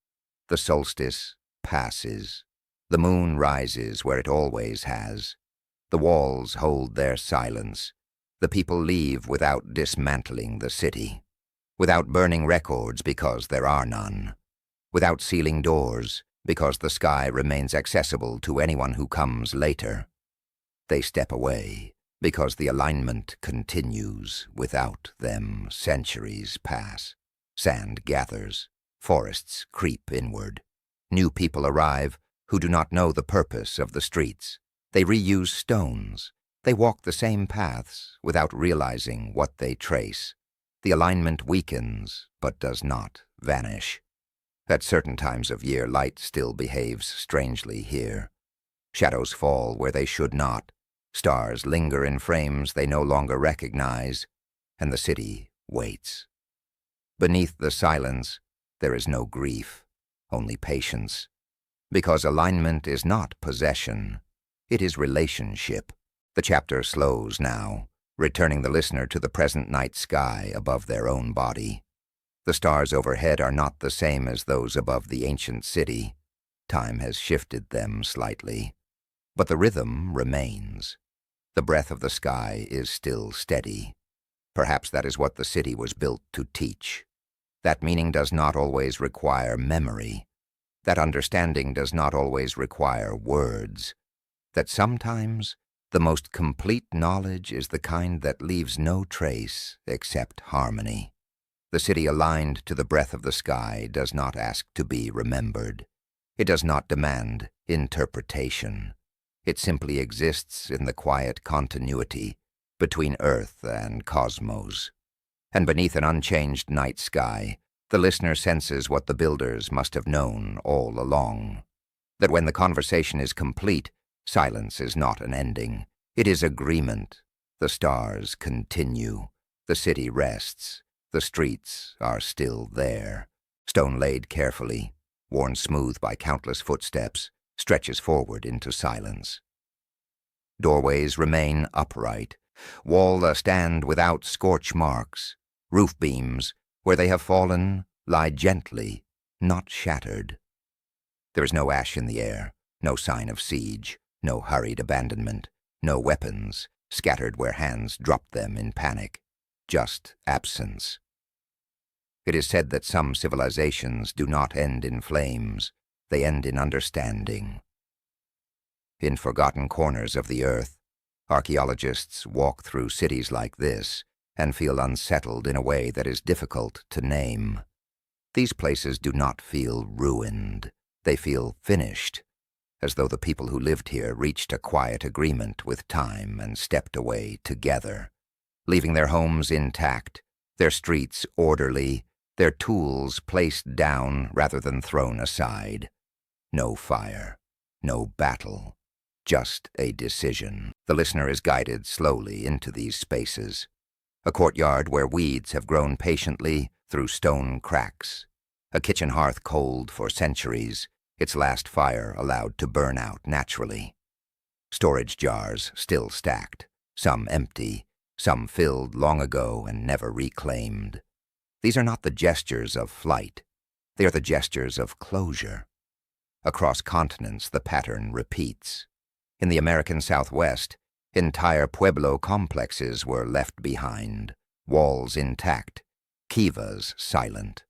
The solstice passes. The moon rises where it always has. The walls hold their silence. The people leave without dismantling the city, without burning records because there are none, without sealing doors because the sky remains accessible to anyone who comes later. They step away because the alignment continues without them. Centuries pass. Sand gathers. Forests creep inward. New people arrive who do not know the purpose of the streets. They reuse stones. They walk the same paths without realizing what they trace. The alignment weakens, but does not vanish. At certain times of year, light still behaves strangely here. Shadows fall where they should not. Stars linger in frames they no longer recognize, and the city waits. Beneath the silence, there is no grief, only patience. Because alignment is not possession, it is relationship. The chapter slows now, returning the listener to the present night sky above their own body. The stars overhead are not the same as those above the ancient city. Time has shifted them slightly. But the rhythm remains. The breath of the sky is still steady. Perhaps that is what the city was built to teach. That meaning does not always require memory. That understanding does not always require words. That sometimes the most complete knowledge is the kind that leaves no trace except harmony. The city aligned to the breath of the sky does not ask to be remembered. It does not demand interpretation. It simply exists in the quiet continuity between Earth and cosmos. And beneath an unchanged night sky, the listener senses what the builders must have known all along. That when the conversation is complete, silence is not an ending. It is agreement. The stars continue. The city rests. The streets are still there. Stone laid carefully, worn smooth by countless footsteps, stretches forward into silence. Doorways remain upright. Walls stand without scorch marks. Roof beams, where they have fallen, lie gently, not shattered. There is no ash in the air, no sign of siege, no hurried abandonment, no weapons scattered where hands dropped them in panic, just absence. It is said that some civilizations do not end in flames, they end in understanding. In forgotten corners of the earth, archaeologists walk through cities like this and feel unsettled in a way that is difficult to name. These places do not feel ruined. They feel finished, as though the people who lived here reached a quiet agreement with time and stepped away together, leaving their homes intact, their streets orderly, their tools placed down rather than thrown aside. No fire, no battle, just a decision. The listener is guided slowly into these spaces. A courtyard where weeds have grown patiently through stone cracks. A kitchen hearth cold for centuries, its last fire allowed to burn out naturally. Storage jars still stacked, some empty, some filled long ago and never reclaimed. These are not the gestures of flight. They are the gestures of closure. Across continents, the pattern repeats. In the American Southwest, entire pueblo complexes were left behind, walls intact, kivas silent.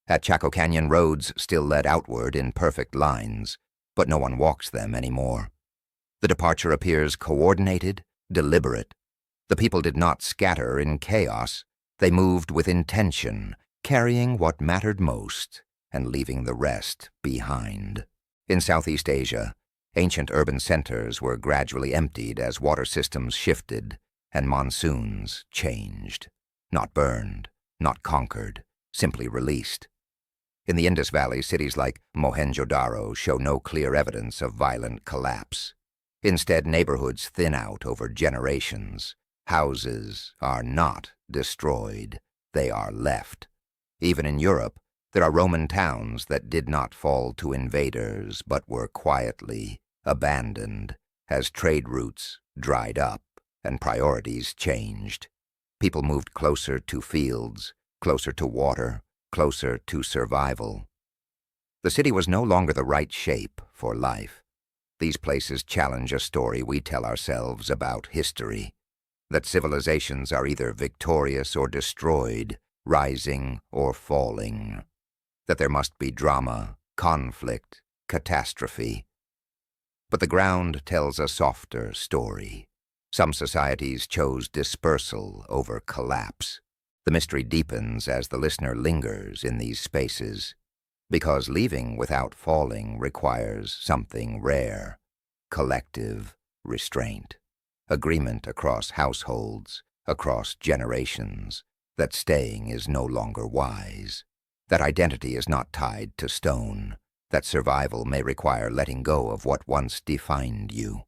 At Chaco Canyon, roads still led outward in perfect lines, but no one walks them anymore. The departure appears coordinated, deliberate. The people did not scatter in chaos. They moved with intention, carrying what mattered most and leaving the rest behind. In Southeast Asia, ancient urban centers were gradually emptied as water systems shifted and monsoons changed. Not burned, not conquered, simply released. In the Indus Valley, cities like Mohenjo-Daro show no clear evidence of violent collapse. Instead, neighborhoods thin out over generations. Houses are not destroyed, they are left. Even in Europe, there are Roman towns that did not fall to invaders but were quietly abandoned as trade routes dried up and priorities changed. People moved closer to fields, closer to water, closer to survival. The city was no longer the right shape for life. These places challenge a story we tell ourselves about history, that civilizations are either victorious or destroyed, rising or falling, that there must be drama, conflict, catastrophe. But the ground tells a softer story. Some societies chose dispersal over collapse. The mystery deepens as the listener lingers in these spaces, because leaving without falling requires something rare: collective restraint, agreement across households, across generations, that staying is no longer wise, that identity is not tied to stone, that survival may require letting go of what once defined you.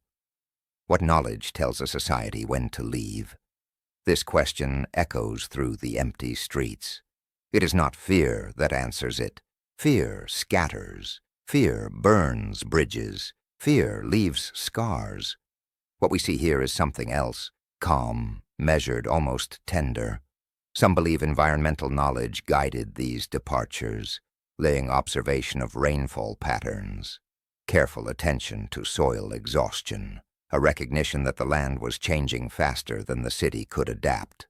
What knowledge tells a society when to leave? This question echoes through the empty streets. It is not fear that answers it. Fear scatters. Fear burns bridges. Fear leaves scars. What we see here is something else, calm, measured, almost tender. Some believe environmental knowledge guided these departures, laying observation of rainfall patterns, careful attention to soil exhaustion, a recognition that the land was changing faster than the city could adapt.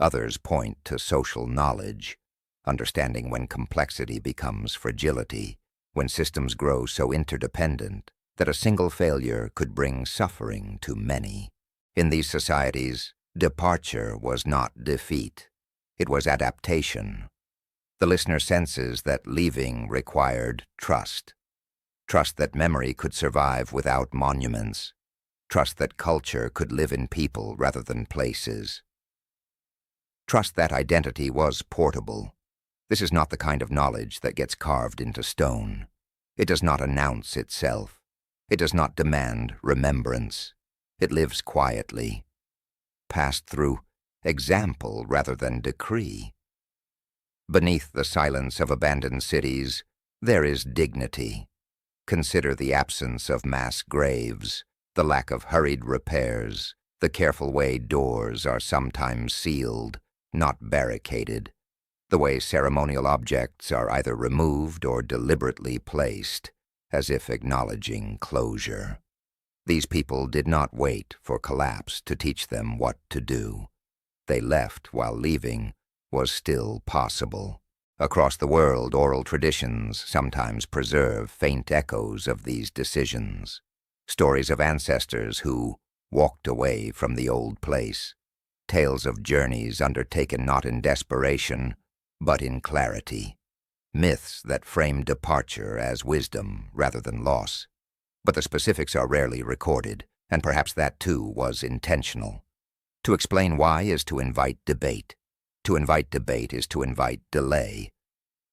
Others point to social knowledge, understanding when complexity becomes fragility, when systems grow so interdependent that a single failure could bring suffering to many. In these societies, departure was not defeat. It was adaptation. The listener senses that leaving required trust. Trust that memory could survive without monuments. Trust that culture could live in people rather than places. Trust that identity was portable. This is not the kind of knowledge that gets carved into stone. It does not announce itself. It does not demand remembrance. It lives quietly, passed through example rather than decree. Beneath the silence of abandoned cities, there is dignity. Consider the absence of mass graves, the lack of hurried repairs, the careful way doors are sometimes sealed, not barricaded, the way ceremonial objects are either removed or deliberately placed, as if acknowledging closure. These people did not wait for collapse to teach them what to do. They left while leaving was still possible. Across the world, oral traditions sometimes preserve faint echoes of these decisions, stories of ancestors who walked away from the old place, tales of journeys undertaken not in desperation, but in clarity, myths that frame departure as wisdom rather than loss. But the specifics are rarely recorded, and perhaps that too was intentional. To explain why is to invite debate. To invite debate is to invite delay,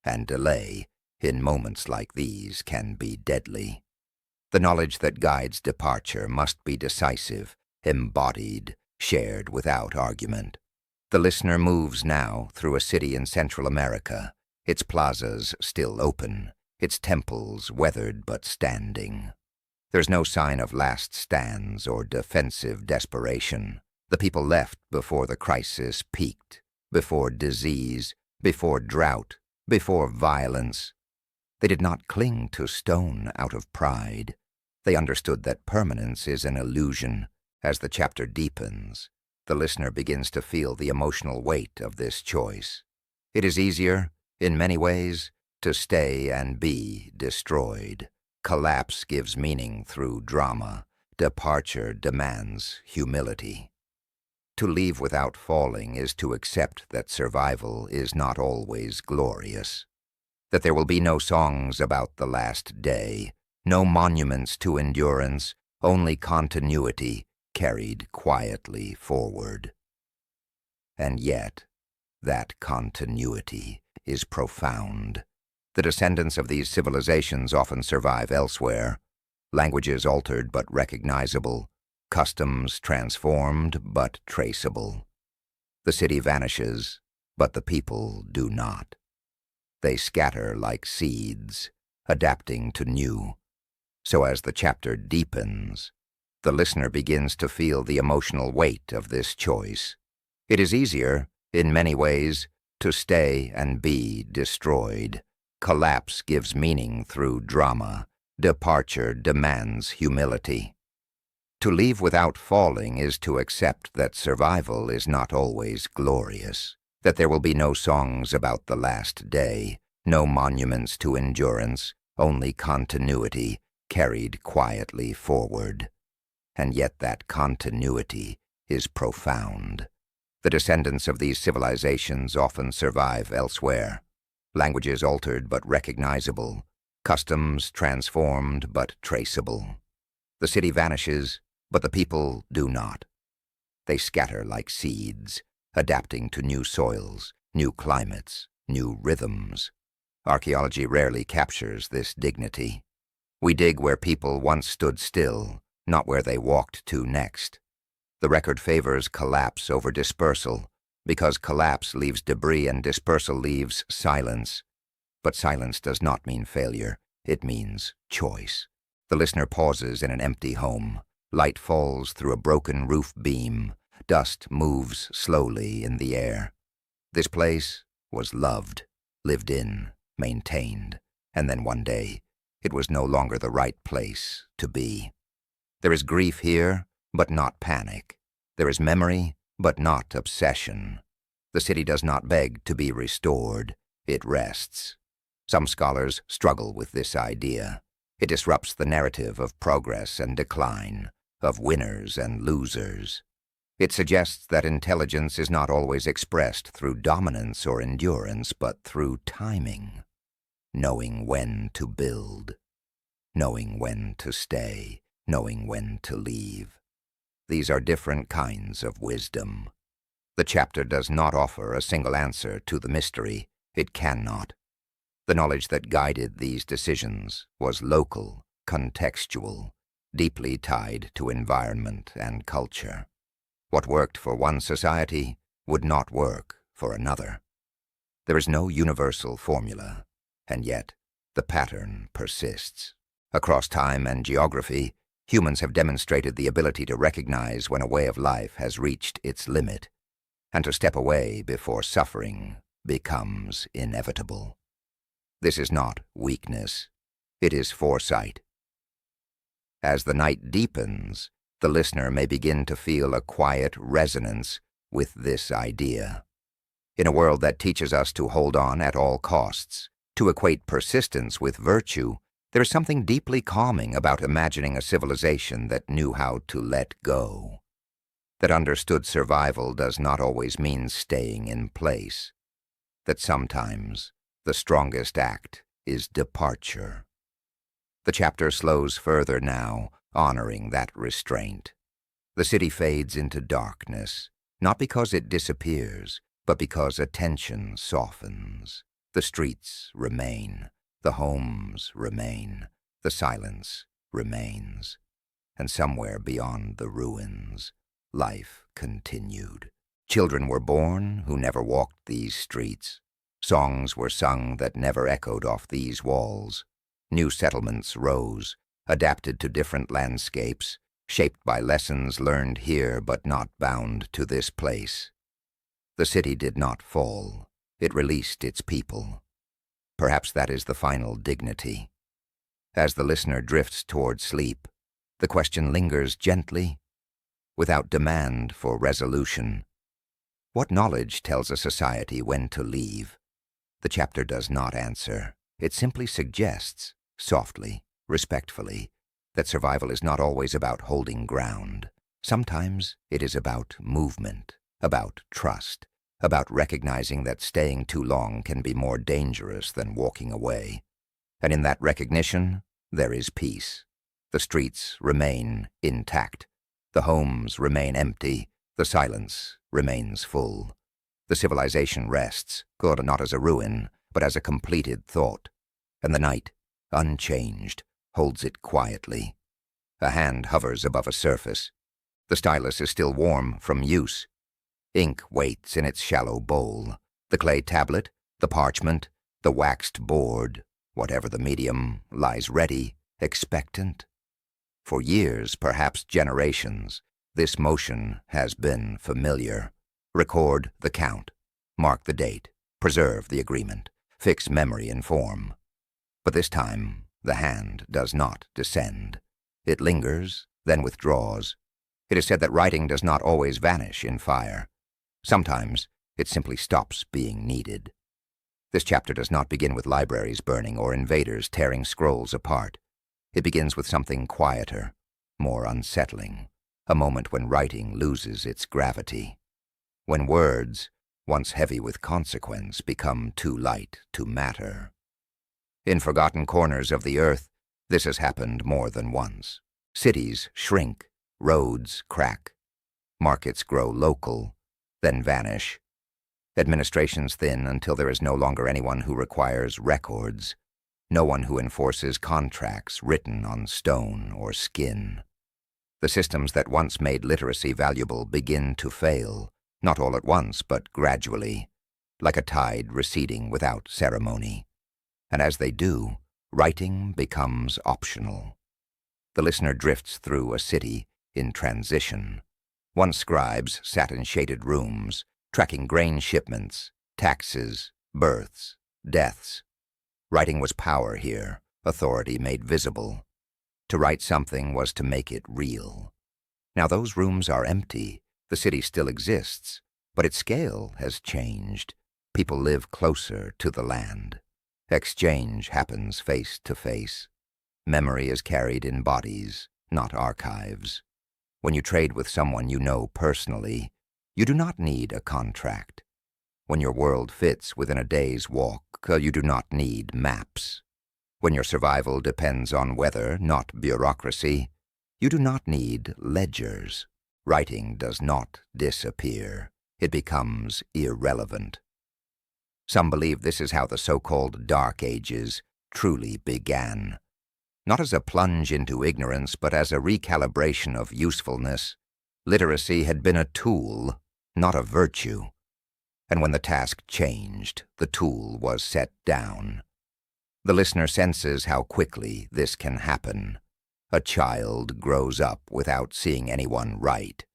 and delay, in moments like these, can be deadly. The knowledge that guides departure must be decisive, embodied, shared without argument. The listener moves now through a city in Central America, its plazas still open, its temples weathered but standing. There's no sign of last stands or defensive desperation. The people left before the crisis peaked, before disease, before drought, before violence. They did not cling to stone out of pride. They understood that permanence is an illusion. As the chapter deepens, the listener begins to feel the emotional weight of this choice. It is easier, in many ways, to stay and be destroyed. Collapse gives meaning through drama. Departure demands humility. To leave without falling is to accept that survival is not always glorious, that there will be no songs about the last day, no monuments to endurance, only continuity carried quietly forward. And yet, that continuity is profound. The descendants of these civilizations often survive elsewhere, languages altered but recognizable, customs transformed but traceable. The city vanishes, but the people do not. They scatter like seeds, adapting to new. So as the chapter deepens, the listener begins to feel the emotional weight of this choice. It is easier, in many ways, to stay and be destroyed. Collapse gives meaning through drama. Departure demands humility. To leave without falling is to accept that survival is not always glorious, that there will be no songs about the last day, no monuments to endurance, only continuity carried quietly forward. And yet that continuity is profound. The descendants of these civilizations often survive elsewhere, languages altered but recognizable, customs transformed but traceable. The city vanishes, but the people do not. They scatter like seeds, adapting to new soils, new climates, new rhythms. Archaeology rarely captures this dignity. We dig where people once stood still, not where they walked to next. The record favors collapse over dispersal, because collapse leaves debris and dispersal leaves silence. But silence does not mean failure. it means choice. The listener pauses in an empty home. Light falls through a broken roof beam. Dust moves slowly in the air. This place was loved, lived in, maintained, and then one day, it was no longer the right place to be. There is grief here, but not panic. There is memory, but not obsession. The city does not beg to be restored. It rests. Some scholars struggle with this idea. It disrupts the narrative of progress and decline, of winners and losers. It suggests that intelligence is not always expressed through dominance or endurance, but through timing, knowing when to build, knowing when to stay, knowing when to leave. These are different kinds of wisdom. The chapter does not offer a single answer to the mystery. It cannot. The knowledge that guided these decisions was local, contextual, deeply tied to environment and culture. What worked for one society would not work for another. There is no universal formula, and yet the pattern persists. Across time and geography, humans have demonstrated the ability to recognize when a way of life has reached its limit, and to step away before suffering becomes inevitable. This is not weakness, it is foresight. As the night deepens, the listener may begin to feel a quiet resonance with this idea. In a world that teaches us to hold on at all costs, to equate persistence with virtue, there is something deeply calming about imagining a civilization that knew how to let go, that understood survival does not always mean staying in place, that sometimes the strongest act is departure. The chapter slows further now, honoring that restraint. The city fades into darkness, not because it disappears, but because attention softens. The streets remain, the homes remain, the silence remains, and somewhere beyond the ruins, life continued. Children were born who never walked these streets. Songs were sung that never echoed off these walls. New settlements rose, adapted to different landscapes, shaped by lessons learned here but not bound to this place. The city did not fall. It released its people. Perhaps that is the final dignity. As the listener drifts toward sleep, the question lingers gently, without demand for resolution. What knowledge tells a society when to leave? The chapter does not answer. It simply suggests, softly, respectfully, that survival is not always about holding ground. Sometimes it is about movement, about trust, about recognizing that staying too long can be more dangerous than walking away. And in that recognition, there is peace. The streets remain intact. The homes remain empty. The silence remains full. The civilization rests, good not as a ruin, but as a completed thought. And the night, unchanged, holds it quietly. A hand hovers above a surface. The stylus is still warm from use. Ink waits in its shallow bowl. The clay tablet, the parchment, the waxed board, whatever the medium, lies ready, expectant. For years, perhaps generations, this motion has been familiar. Record the count, mark the date, preserve the agreement, fix memory in form. But this time, the hand does not descend. It lingers, then withdraws. It is said that writing does not always vanish in fire. Sometimes, it simply stops being needed. This chapter does not begin with libraries burning or invaders tearing scrolls apart. It begins with something quieter, more unsettling, a moment when writing loses its gravity, when words, once heavy with consequence, become too light to matter. In forgotten corners of the earth, this has happened more than once. Cities shrink, roads crack, markets grow local, then vanish. Administrations thin until there is no longer anyone who requires records, no one who enforces contracts written on stone or skin. The systems that once made literacy valuable begin to fail, not all at once, but gradually, like a tide receding without ceremony. And as they do, Writing becomes optional. The listener drifts through a city in transition. Once scribes sat in shaded rooms, tracking grain shipments, taxes, births, deaths. Writing was power here, authority made visible. To write something was to make it real. Now those rooms are empty. The city still exists, but its scale has changed. People live closer to the land. Exchange happens face to face. Memory is carried in bodies, not archives. When you trade with someone you know personally, you do not need a contract. When your world fits within a day's walk, you do not need maps. When your survival depends on weather, not bureaucracy, you do not need ledgers. Writing does not disappear. It becomes irrelevant. Some believe this is how the so-called Dark Ages truly began. Not as a plunge into ignorance, but as a recalibration of usefulness. Literacy had been a tool, not a virtue. And when the task changed, the tool was set down. The listener senses how quickly this can happen. A child grows up without seeing anyone write.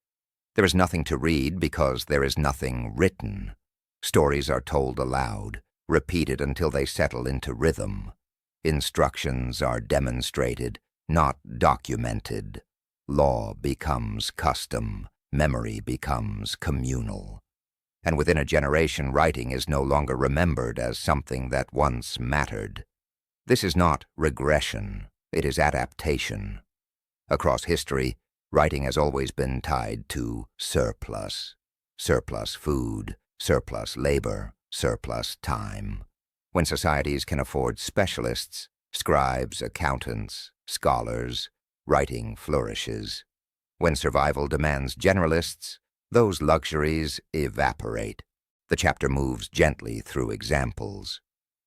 There is nothing to read because there is nothing written. Stories are told aloud, repeated until they settle into rhythm. Instructions are demonstrated, not documented. Law becomes custom, memory becomes communal. And within a generation, writing is no longer remembered as something that once mattered. This is not regression, it is adaptation. Across history, writing has always been tied to surplus. Surplus food, surplus labor, surplus time. When societies can afford specialists, scribes, accountants, scholars, writing flourishes. When survival demands generalists, those luxuries evaporate. The chapter moves gently through examples.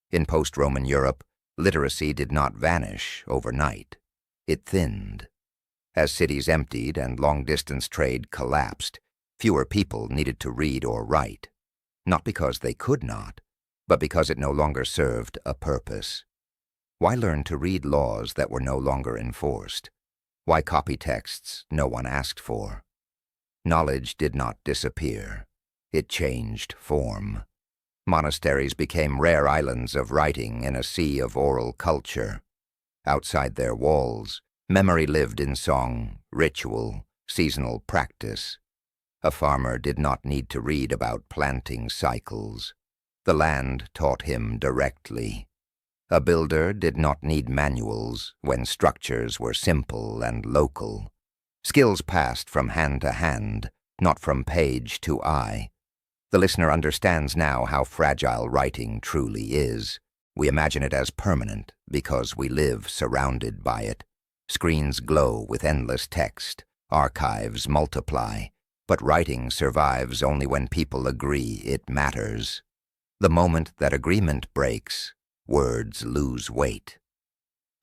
In post-Roman Europe, literacy did not vanish overnight. It thinned. As cities emptied and long-distance trade collapsed, fewer people needed to read or write. Not because they could not, but because it no longer served a purpose. Why learn to read laws that were no longer enforced? Why copy texts no one asked for? Knowledge did not disappear. It changed form. Monasteries became rare islands of writing in a sea of oral culture. Outside their walls, memory lived in song, ritual, seasonal practice. A farmer did not need to read about planting cycles. The land taught him directly. A builder did not need manuals when structures were simple and local. Skills passed from hand to hand, not from page to eye. The listener understands now how fragile writing truly is. We imagine it as permanent because we live surrounded by it. Screens glow with endless text, archives multiply, but writing survives only when people agree it matters. The moment that agreement breaks, words lose weight.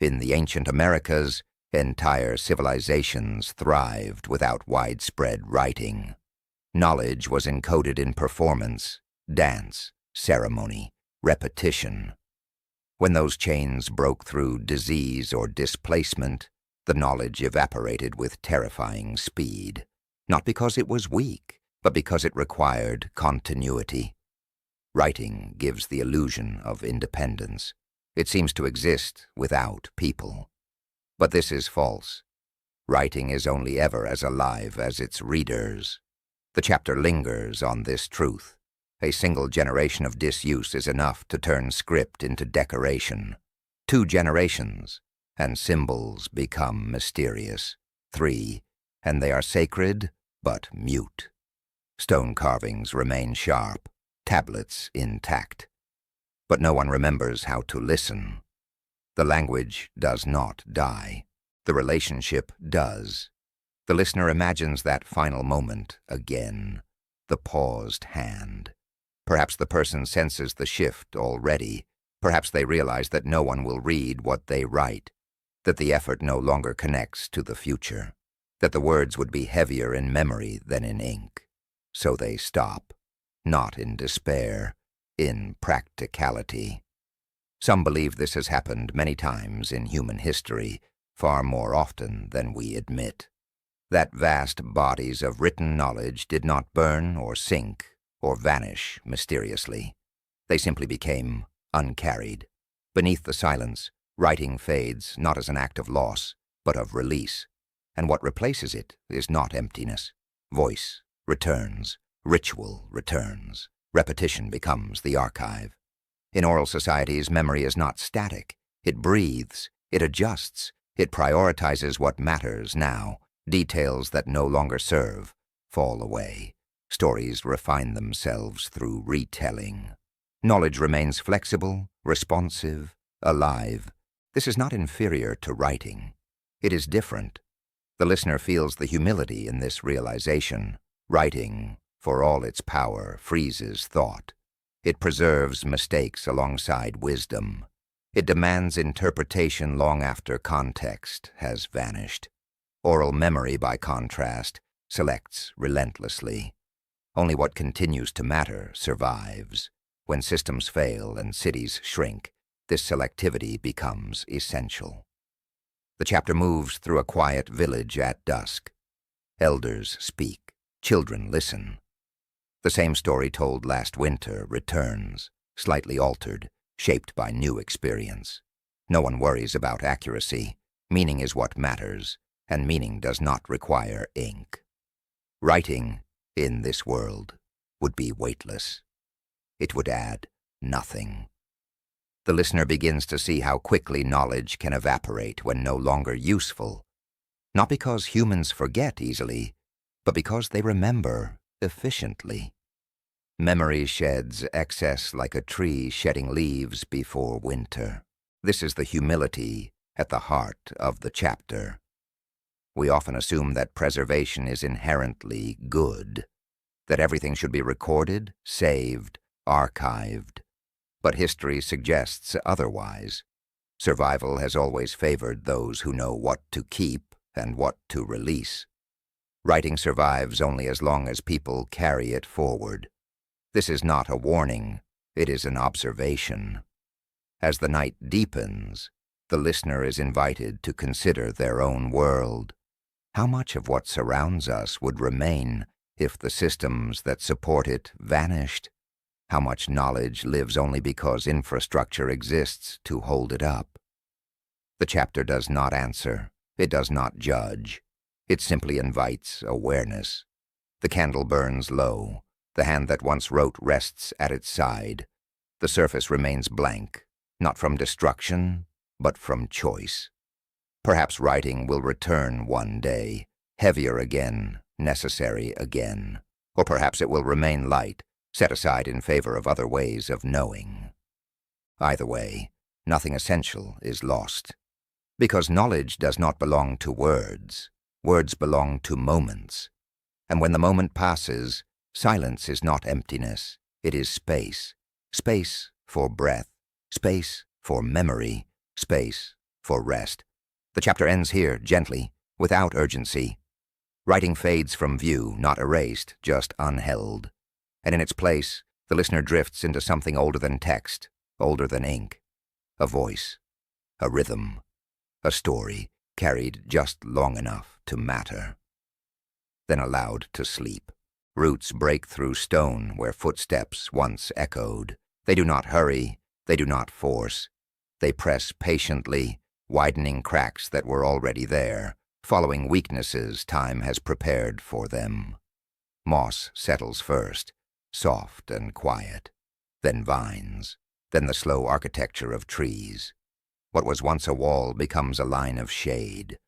In the ancient Americas, entire civilizations thrived without widespread writing. Knowledge was encoded in performance, dance, ceremony, repetition. When those chains broke through disease or displacement, the knowledge evaporated with terrifying speed, not because it was weak, but because it required continuity. Writing gives the illusion of independence. It seems to exist without people. But this is false. Writing is only ever as alive as its readers. The chapter lingers on this truth. A single generation of disuse is enough to turn script into decoration. 2 generations, and symbols become mysterious. 3, and they are sacred but mute. Stone carvings remain sharp, tablets intact. But no one remembers how to listen. The language does not die. The relationship does. The listener imagines that final moment again, the paused hand. Perhaps the person senses the shift already. Perhaps they realize that no one will read what they write, that the effort no longer connects to the future, that the words would be heavier in memory than in ink. So they stop, not in despair, in practicality. Some believe this has happened many times in human history, far more often than we admit. That vast bodies of written knowledge did not burn or sink or vanish mysteriously. They simply became uncarried. Beneath the silence, writing fades not as an act of loss, but of release, and what replaces it is not emptiness. Voice returns, ritual returns, repetition becomes the archive. In oral societies, memory is not static. It breathes, it adjusts, it prioritizes what matters now. Details that no longer serve fall away. Stories refine themselves through retelling. Knowledge remains flexible, responsive, alive. This is not inferior to writing. It is different. The listener feels the humility in this realization. Writing, for all its power, freezes thought. It preserves mistakes alongside wisdom. It demands interpretation long after context has vanished. Oral memory, by contrast, selects relentlessly. Only what continues to matter survives. When systems fail and cities shrink, this selectivity becomes essential. The chapter moves through a quiet village at dusk. Elders speak, children listen. The same story told last winter returns, slightly altered, shaped by new experience. No one worries about accuracy. Meaning is what matters, and meaning does not require ink. Writing, in this world, would be weightless. It would add nothing. The listener begins to see how quickly knowledge can evaporate when no longer useful, not because humans forget easily, but because they remember efficiently. Memory sheds excess like a tree shedding leaves before winter. This is the humility at the heart of the chapter. We often assume that preservation is inherently good, that everything should be recorded, saved, archived. But history suggests otherwise. Survival has always favored those who know what to keep and what to release. Writing survives only as long as people carry it forward. This is not a warning, it is an observation. As the night deepens, the listener is invited to consider their own world. How much of what surrounds us would remain if the systems that support it vanished? How much knowledge lives only because infrastructure exists to hold it up? The chapter does not answer. It does not judge. It simply invites awareness. The candle burns low. The hand that once wrote rests at its side. The surface remains blank, not from destruction, but from choice. Perhaps writing will return one day, heavier again, necessary again. Or perhaps it will remain light, set aside in favor of other ways of knowing. Either way, nothing essential is lost. Because knowledge does not belong to words. Words belong to moments. And when the moment passes, silence is not emptiness, it is space. Space for breath, space for memory, space for rest. The chapter ends here, gently, without urgency. Writing fades from view, not erased, just unheld. And in its place, the listener drifts into something older than text, older than ink. A voice, a rhythm, a story carried just long enough to matter. Then allowed to sleep. Roots break through stone where footsteps once echoed. They do not hurry, they do not force. They press patiently, widening cracks that were already there, following weaknesses time has prepared for them. Moss settles first, soft and quiet, then vines, then the slow architecture of trees. What was once a wall becomes a line of shade.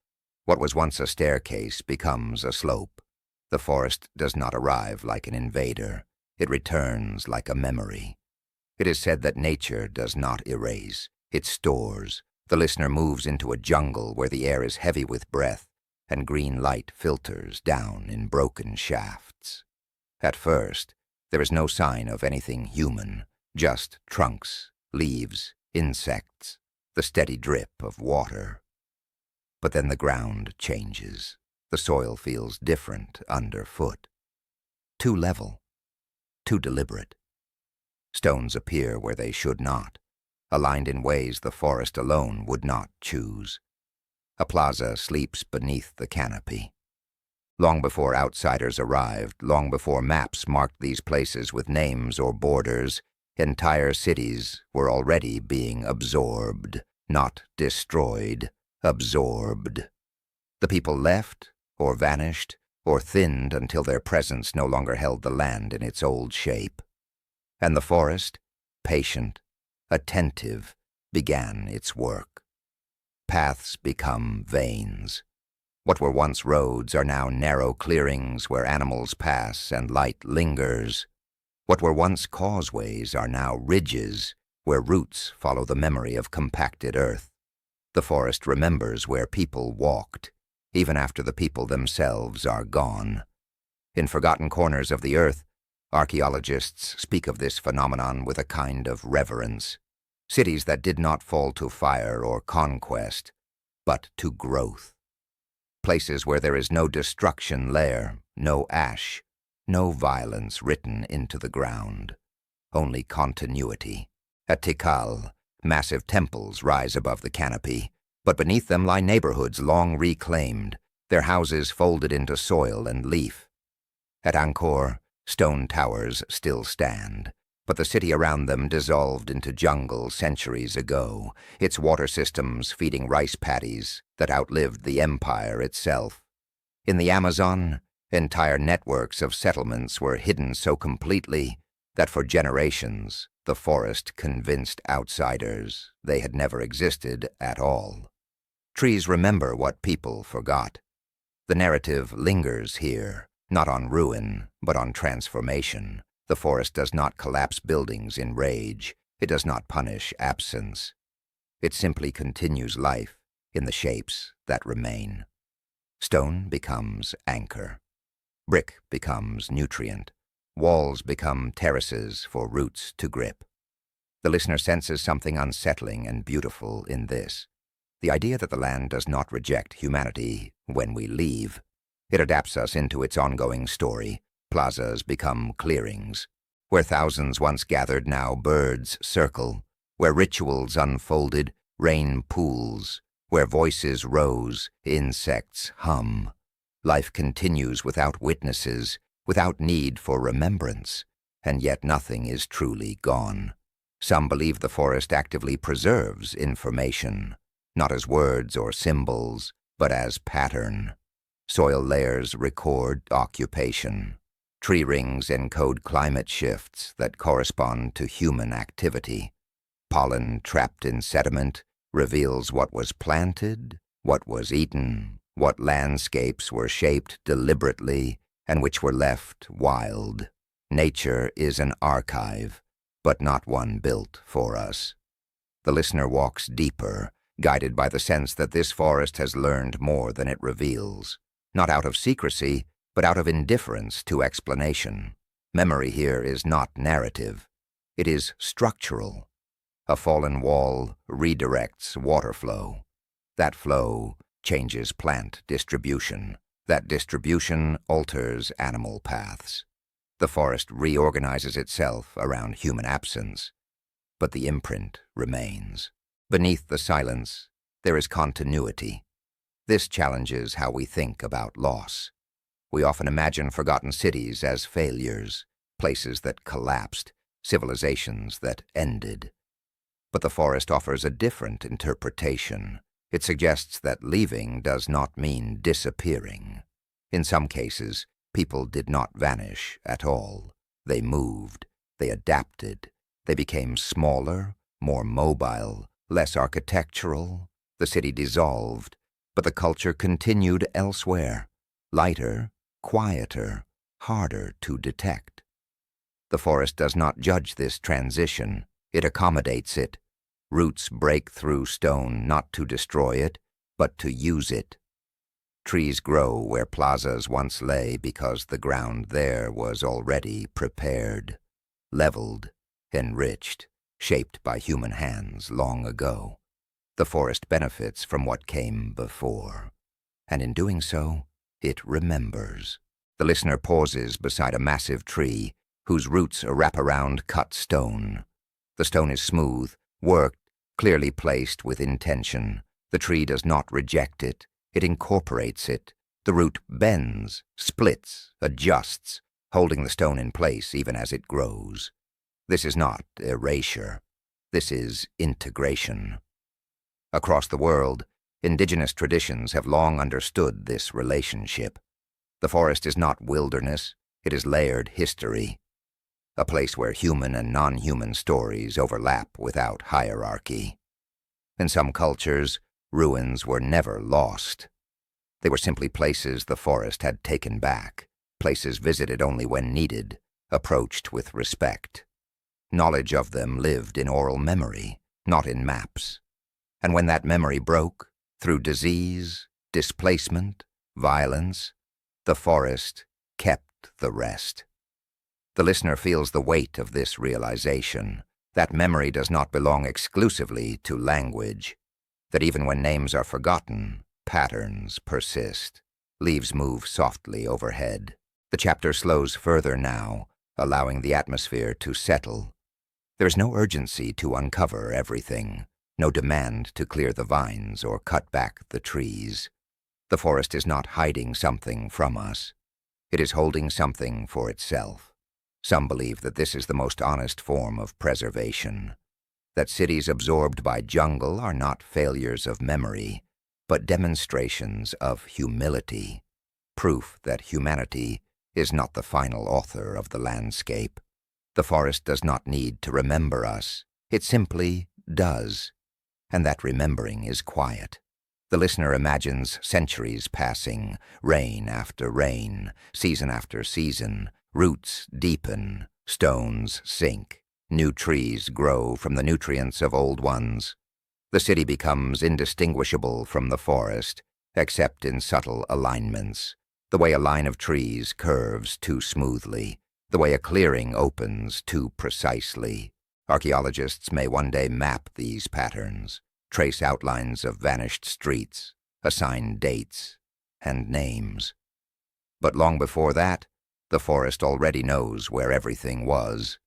What was once a staircase becomes a slope. The forest does not arrive like an invader. It returns like a memory. It is said that nature does not erase. It stores. The listener moves into a jungle where the air is heavy with breath, and green light filters down in broken shafts. At first, there is no sign of anything human, just trunks, leaves, insects, the steady drip of water. But then the ground changes. The soil feels different underfoot. Too level, too deliberate. Stones appear where they should not. aligned in ways the forest alone would not choose. A plaza sleeps beneath the canopy. Long before outsiders arrived, long before maps marked these places with names or borders, entire cities were already being absorbed, not destroyed, absorbed. The people left, or vanished, or thinned until their presence no longer held the land in its old shape. And the forest, patient, attentive, began its work. Paths become veins. What were once roads are now narrow clearings where animals pass and light lingers. What were once causeways are now ridges where roots follow the memory of compacted earth. The forest remembers where people walked, even after the people themselves are gone. In forgotten corners of the earth, archaeologists speak of this phenomenon with a kind of reverence. Cities that did not fall to fire or conquest, but to growth. Places where there is no destruction lair, no ash, no violence written into the ground, only continuity. At Tikal, massive temples rise above the canopy, but beneath them lie neighborhoods long reclaimed, their houses folded into soil and leaf. At Angkor, stone towers still stand, but the city around them dissolved into jungle centuries ago, its water systems feeding rice paddies that outlived the empire itself. In the Amazon, entire networks of settlements were hidden so completely that for generations the forest convinced outsiders they had never existed at all. Trees remember what people forgot. The narrative lingers here, not on ruin, but on transformation. The forest does not collapse buildings in rage. It does not punish absence. It simply continues life in the shapes that remain. Stone becomes anchor. Brick becomes nutrient. Walls become terraces for roots to grip. The listener senses something unsettling and beautiful in this. The idea that the land does not reject humanity when we leave. It adapts us into its ongoing story. Plazas become clearings. Where thousands once gathered, now birds circle. Where rituals unfolded, rain pools. Where voices rose, insects hum. Life continues without witnesses, without need for remembrance, and yet nothing is truly gone. Some believe the forest actively preserves information, not as words or symbols, but as pattern. Soil layers record occupation. Tree rings encode climate shifts that correspond to human activity. Pollen trapped in sediment reveals what was planted, what was eaten, what landscapes were shaped deliberately, and which were left wild. Nature is an archive, but not one built for us. The listener walks deeper, guided by the sense that this forest has learned more than it reveals. Not out of secrecy, but out of indifference to explanation. Memory here is not narrative. It is structural. A fallen wall redirects water flow. That flow changes plant distribution. That distribution alters animal paths. The forest reorganizes itself around human absence, but the imprint remains. Beneath the silence, there is continuity. This challenges how we think about loss. We often imagine forgotten cities as failures, places that collapsed, civilizations that ended. But the forest offers a different interpretation. It suggests that leaving does not mean disappearing. In some cases, people did not vanish at all. They moved, they adapted, they became smaller, more mobile, less architectural. The city dissolved, but the culture continued elsewhere, lighter, quieter, harder to detect. The forest does not judge this transition, it accommodates it. Roots break through stone not to destroy it, but to use it. Trees grow where plazas once lay because the ground there was already prepared, leveled, enriched, shaped by human hands long ago. The forest benefits from what came before, and in doing so, it remembers. The listener pauses beside a massive tree whose roots wrap around cut stone. The stone is smooth, worked clearly placed with intention. The tree does not reject it, it incorporates it. The root bends, splits, adjusts, holding the stone in place even as it grows. This is not erasure. This is integration. Across the world, indigenous traditions have long understood this relationship. The forest is not wilderness, it is layered history, a place where human and non-human stories overlap without hierarchy. In some cultures, ruins were never lost. They were simply places the forest had taken back, places visited only when needed, approached with respect. Knowledge of them lived in oral memory, not in maps. And when that memory broke, through disease, displacement, violence, the forest kept the rest. The listener feels the weight of this realization, that memory does not belong exclusively to language, that even when names are forgotten, patterns persist. Leaves move softly overhead. The chapter slows further now, allowing the atmosphere to settle. There is no urgency to uncover everything, no demand to clear the vines or cut back the trees. The forest is not hiding something from us. It is holding something for itself. Some believe that this is the most honest form of preservation, that cities absorbed by jungle are not failures of memory, but demonstrations of humility, proof that humanity is not the final author of the landscape. The forest does not need to remember us, it simply does, and that remembering is quiet. The listener imagines centuries passing, rain after rain, season after season. Roots deepen, stones sink, new trees grow from the nutrients of old ones. The city becomes indistinguishable from the forest, except in subtle alignments, the way a line of trees curves too smoothly, the way a clearing opens too precisely. Archaeologists may one day map these patterns, trace outlines of vanished streets, assign dates and names. But long before that, the forest already knows where everything was.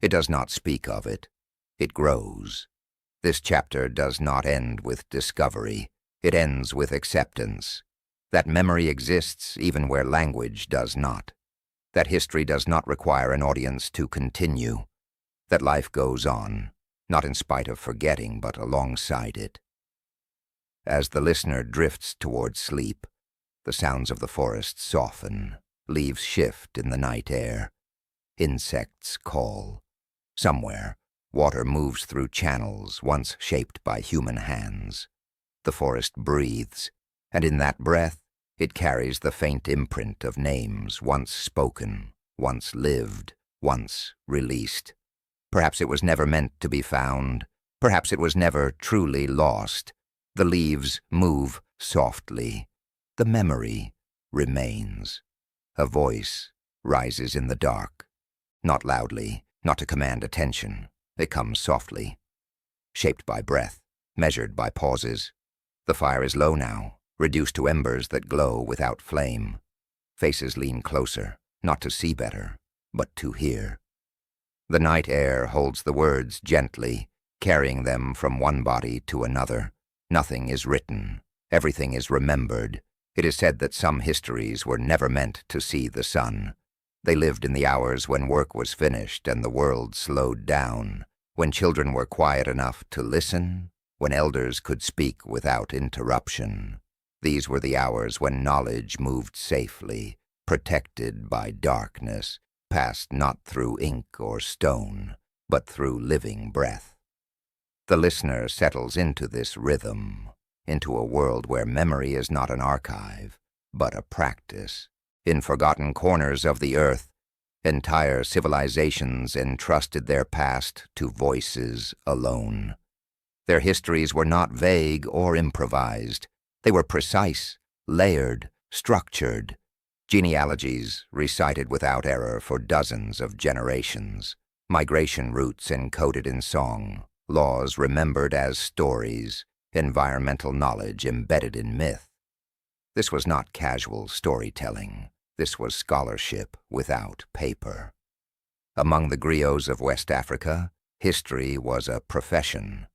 It does not speak of it. It grows. This chapter does not end with discovery. It ends with acceptance. That memory exists even where language does not. That history does not require an audience to continue. That life goes on, not in spite of forgetting, but alongside it. As the listener drifts toward sleep, the sounds of the forest soften. Leaves shift in the night air. Insects call. Somewhere, water moves through channels once shaped by human hands. The forest breathes, and in that breath, it carries the faint imprint of names once spoken, once lived, once released. Perhaps it was never meant to be found. Perhaps it was never truly lost. The leaves move softly. The memory remains. A voice rises in the dark, not loudly, not to command attention. It comes softly, shaped by breath, measured by pauses. The fire is low now, reduced to embers that glow without flame. Faces lean closer, not to see better, but to hear. The night air holds the words gently, carrying them from one body to another. Nothing is written. Everything is remembered. It is said that some histories were never meant to see the sun. They lived in the hours when work was finished and the world slowed down, when children were quiet enough to listen, when elders could speak without interruption. These were the hours when knowledge moved safely, protected by darkness, passed not through ink or stone, but through living breath. The listener settles into this rhythm, into a world where memory is not an archive, but a practice. In forgotten corners of the earth, entire civilizations entrusted their past to voices alone. Their histories were not vague or improvised. They were precise, layered, structured. Genealogies recited without error for dozens of generations. Migration routes encoded in song. Laws remembered as stories. Environmental knowledge embedded in myth. This was not casual storytelling. This was scholarship without paper. Among the griots of West Africa, history was a profession.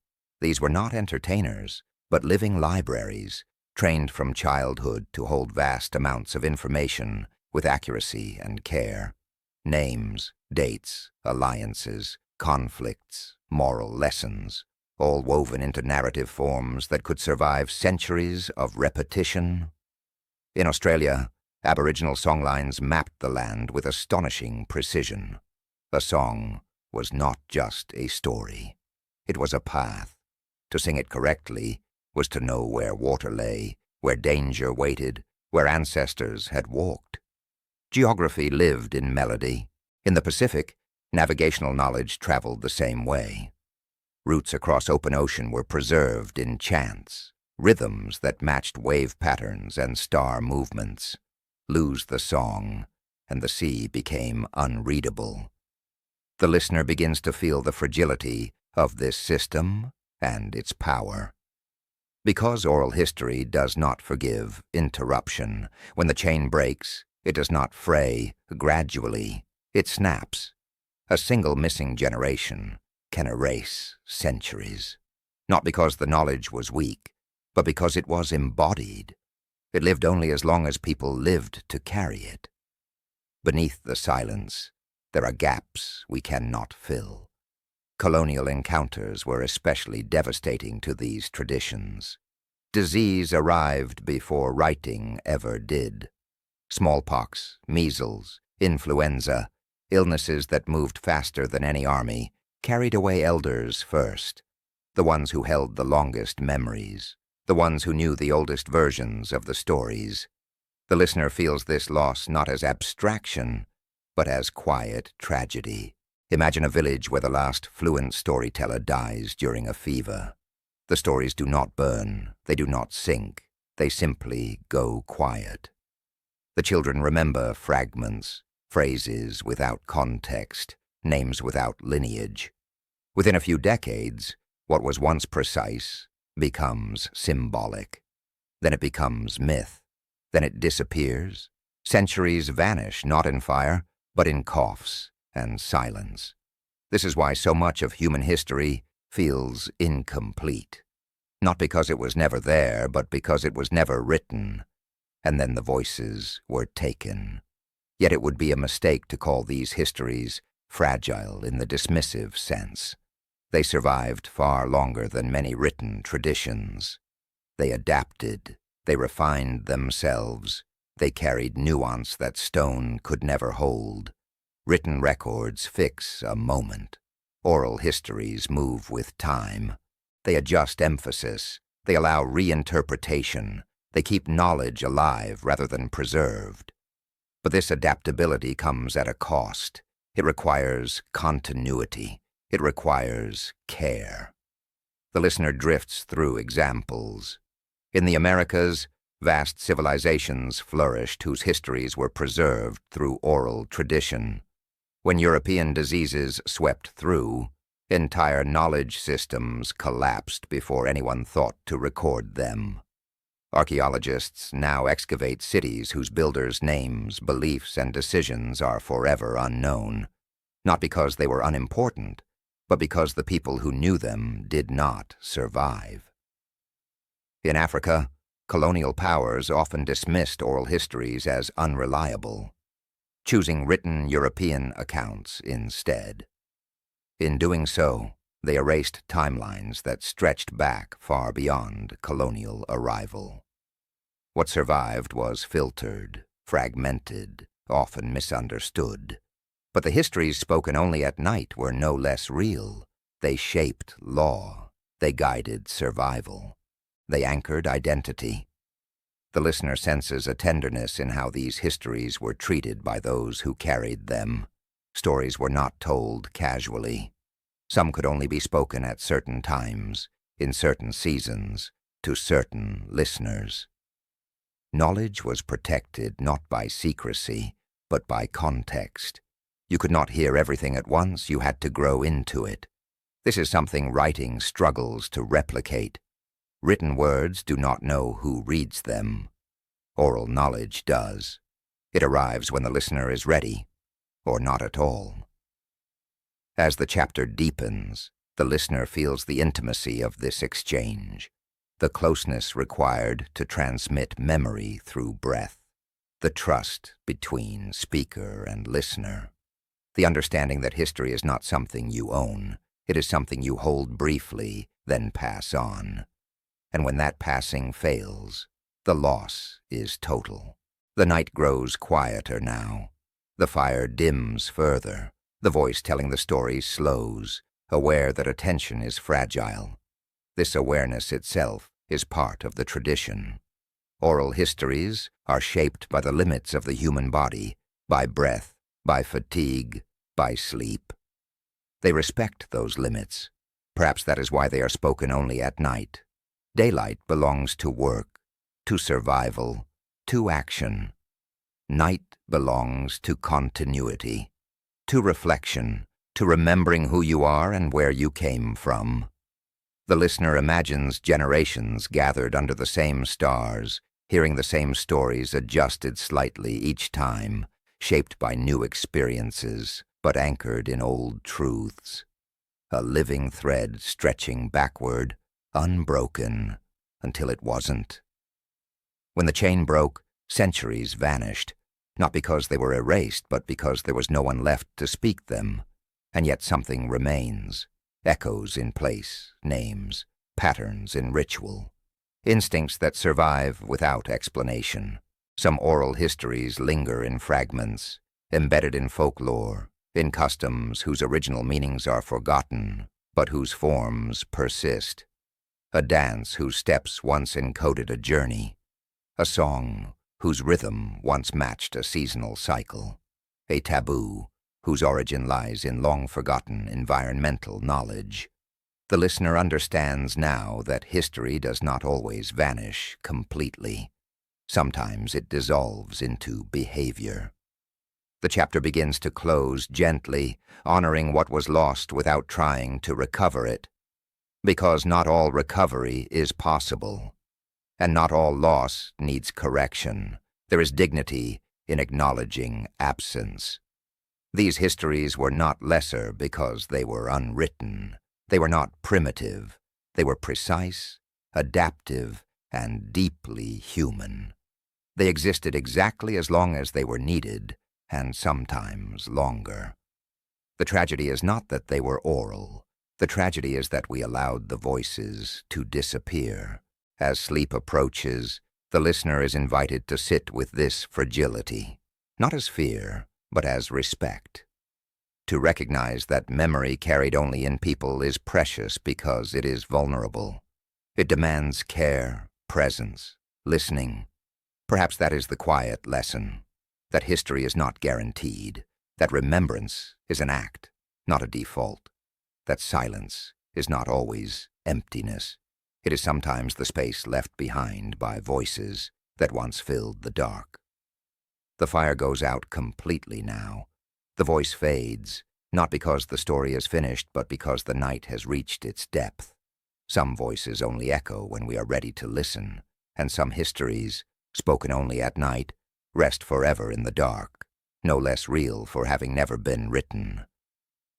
These were not entertainers, but living libraries, trained from childhood to hold vast amounts of information with accuracy and care. Names, dates, alliances, conflicts, moral lessons, all woven into narrative forms that could survive centuries of repetition. In Australia, Aboriginal songlines mapped the land with astonishing precision. A song was not just a story. It was a path. To sing it correctly was to know where water lay, where danger waited, where ancestors had walked. Geography lived in melody. In the Pacific, navigational knowledge traveled the same way. Routes across open ocean were preserved in chants, rhythms that matched wave patterns and star movements. Lose the song, and the sea became unreadable. The listener begins to feel the fragility of this system and its power. Because oral history does not forgive interruption, when the chain breaks, it does not fray gradually, it snaps. A single missing generation can erase centuries, not because the knowledge was weak, but because it was embodied. It lived only as long as people lived to carry it. Beneath the silence, there are gaps we cannot fill. Colonial encounters were especially devastating to these traditions. Disease arrived before writing ever did. Smallpox, measles, influenza, illnesses that moved faster than any army, carried away elders first, the ones who held the longest memories, the ones who knew the oldest versions of the stories. The listener feels this loss not as abstraction, but as quiet tragedy. Imagine a village where the last fluent storyteller dies during a fever. The stories do not burn, they do not sink, they simply go quiet. The children remember fragments, phrases without context, names without lineage. Within a few decades, what was once precise becomes symbolic. Then it becomes myth. Then it disappears. Centuries vanish not in fire, but in coughs and silence. This is why so much of human history feels incomplete. Not because it was never there, but because it was never written. And then the voices were taken. Yet it would be a mistake to call these histories fragile in the dismissive sense. They survived far longer than many written traditions. They adapted, they refined themselves, they carried nuance that stone could never hold. Written records fix a moment. Oral histories move with time. They adjust emphasis, they allow reinterpretation, they keep knowledge alive rather than preserved. But this adaptability comes at a cost. It requires continuity. It requires care. The listener drifts through examples. In the Americas, vast civilizations flourished whose histories were preserved through oral tradition. When European diseases swept through, entire knowledge systems collapsed before anyone thought to record them. Archaeologists now excavate cities whose builders' names, beliefs, and decisions are forever unknown, not because they were unimportant, but because the people who knew them did not survive. In Africa, colonial powers often dismissed oral histories as unreliable, choosing written European accounts instead. In doing so, they erased timelines that stretched back far beyond colonial arrival. What survived was filtered, fragmented, often misunderstood. But the histories spoken only at night were no less real. They shaped law. They guided survival. They anchored identity. The listener senses a tenderness in how these histories were treated by those who carried them. Stories were not told casually. Some could only be spoken at certain times, in certain seasons, to certain listeners. Knowledge was protected not by secrecy, but by context. You could not hear everything at once, you had to grow into it. This is something writing struggles to replicate. Written words do not know who reads them. Oral knowledge does. It arrives when the listener is ready, or not at all. As the chapter deepens, The listener feels the intimacy of this exchange, the closeness required to transmit memory through breath, the trust between speaker and listener, the understanding that history is not something you own, it is something you hold briefly, then pass on. And when that passing fails, the loss is total. The night grows quieter now. The fire dims further. The voice telling the story slows, aware that attention is fragile. This awareness itself is part of the tradition. Oral histories are shaped by the limits of the human body, by breath, by fatigue, by sleep. They respect those limits. Perhaps that is why they are spoken only at night. Daylight belongs to work, to survival, to action. Night belongs to continuity, to reflection, to remembering who you are and where you came from. The listener imagines generations gathered under the same stars, hearing the same stories adjusted slightly each time, shaped by new experiences, but anchored in old truths. A living thread stretching backward, unbroken, until it wasn't. When the chain broke, centuries vanished, not because they were erased, but because there was no one left to speak them. And yet something remains, echoes in place, names, patterns in ritual, instincts that survive without explanation. Some oral histories linger in fragments, embedded in folklore, in customs whose original meanings are forgotten, but whose forms persist. A dance whose steps once encoded a journey, a song whose rhythm once matched a seasonal cycle, a taboo whose origin lies in long-forgotten environmental knowledge. The listener understands now that history does not always vanish completely. Sometimes it dissolves into behavior. The chapter begins to close gently, honoring what was lost without trying to recover it. Because not all recovery is possible, and not all loss needs correction. There is dignity in acknowledging absence. These histories were not lesser because they were unwritten. They were not primitive. They were precise, adaptive, and deeply human. They existed exactly as long as they were needed, and sometimes longer. The tragedy is not that they were oral. The tragedy is that we allowed the voices to disappear. As sleep approaches, the listener is invited to sit with this fragility, not as fear, but as respect. To recognize that memory carried only in people is precious because it is vulnerable. It demands care, presence, listening. Perhaps that is the quiet lesson, that history is not guaranteed, that remembrance is an act, not a default, that silence is not always emptiness. It is sometimes the space left behind by voices that once filled the dark. The fire goes out completely now. The voice fades, not because the story is finished, but because the night has reached its depth. Some voices only echo when we are ready to listen, and some histories, spoken only at night, rest forever in the dark, no less real for having never been written.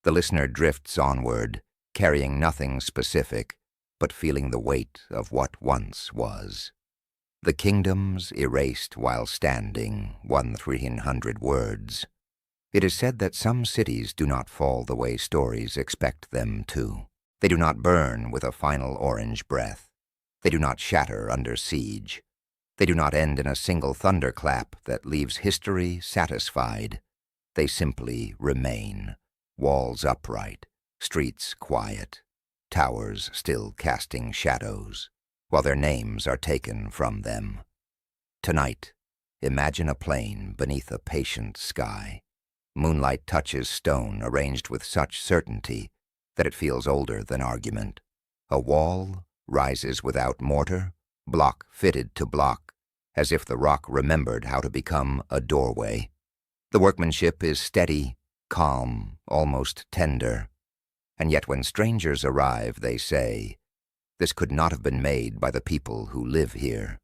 The listener drifts onward, carrying nothing specific, but feeling the weight of what once was. The kingdoms erased while standing, 1,300 words. It is said that some cities do not fall the way stories expect them to. They do not burn with a final orange breath. They do not shatter under siege. They do not end in a single thunderclap that leaves history satisfied. They simply remain, walls upright, streets quiet, towers still casting shadows, while their names are taken from them. Tonight, imagine a plain beneath a patient sky. Moonlight touches stone arranged with such certainty that it feels older than argument. A wall rises without mortar, block fitted to block, as if the rock remembered how to become a doorway. The workmanship is steady, calm, almost tender. And yet when strangers arrive, they say, "This could not have been made by the people who live here."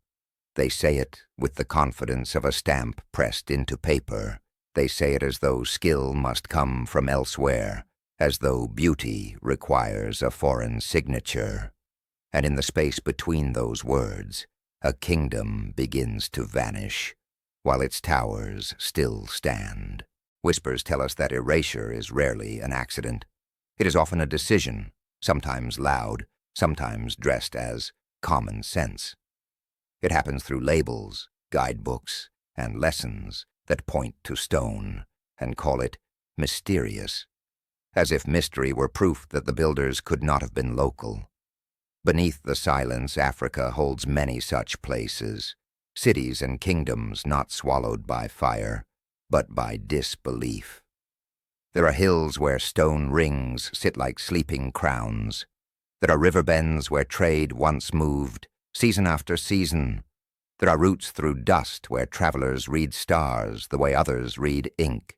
They say it with the confidence of a stamp pressed into paper. They say it as though skill must come from elsewhere, as though beauty requires a foreign signature, and in the space between those words, a kingdom begins to vanish, while its towers still stand. Whispers tell us that erasure is rarely an accident. It is often a decision, sometimes loud, sometimes dressed as common sense. It happens through labels, guidebooks, and lessons that point to stone and call it mysterious, as if mystery were proof that the builders could not have been local. Beneath the silence, Africa holds many such places, cities and kingdoms not swallowed by fire, but by disbelief. There are hills where stone rings sit like sleeping crowns. There are river bends where trade once moved, season after season. There are routes through dust where travelers read stars the way others read ink.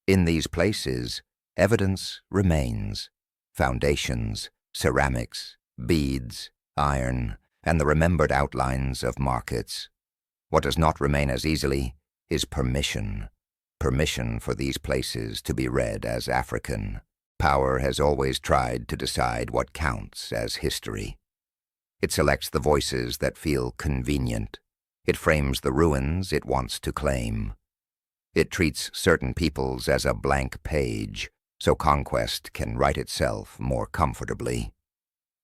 In these places, evidence remains: foundations, ceramics, beads, iron, and the remembered outlines of markets. What does not remain as easily is permission. Permission for these places to be read as African. Power has always tried to decide what counts as history. It selects the voices that feel convenient. It frames the ruins it wants to claim. It treats certain peoples as a blank page, so conquest can write itself more comfortably.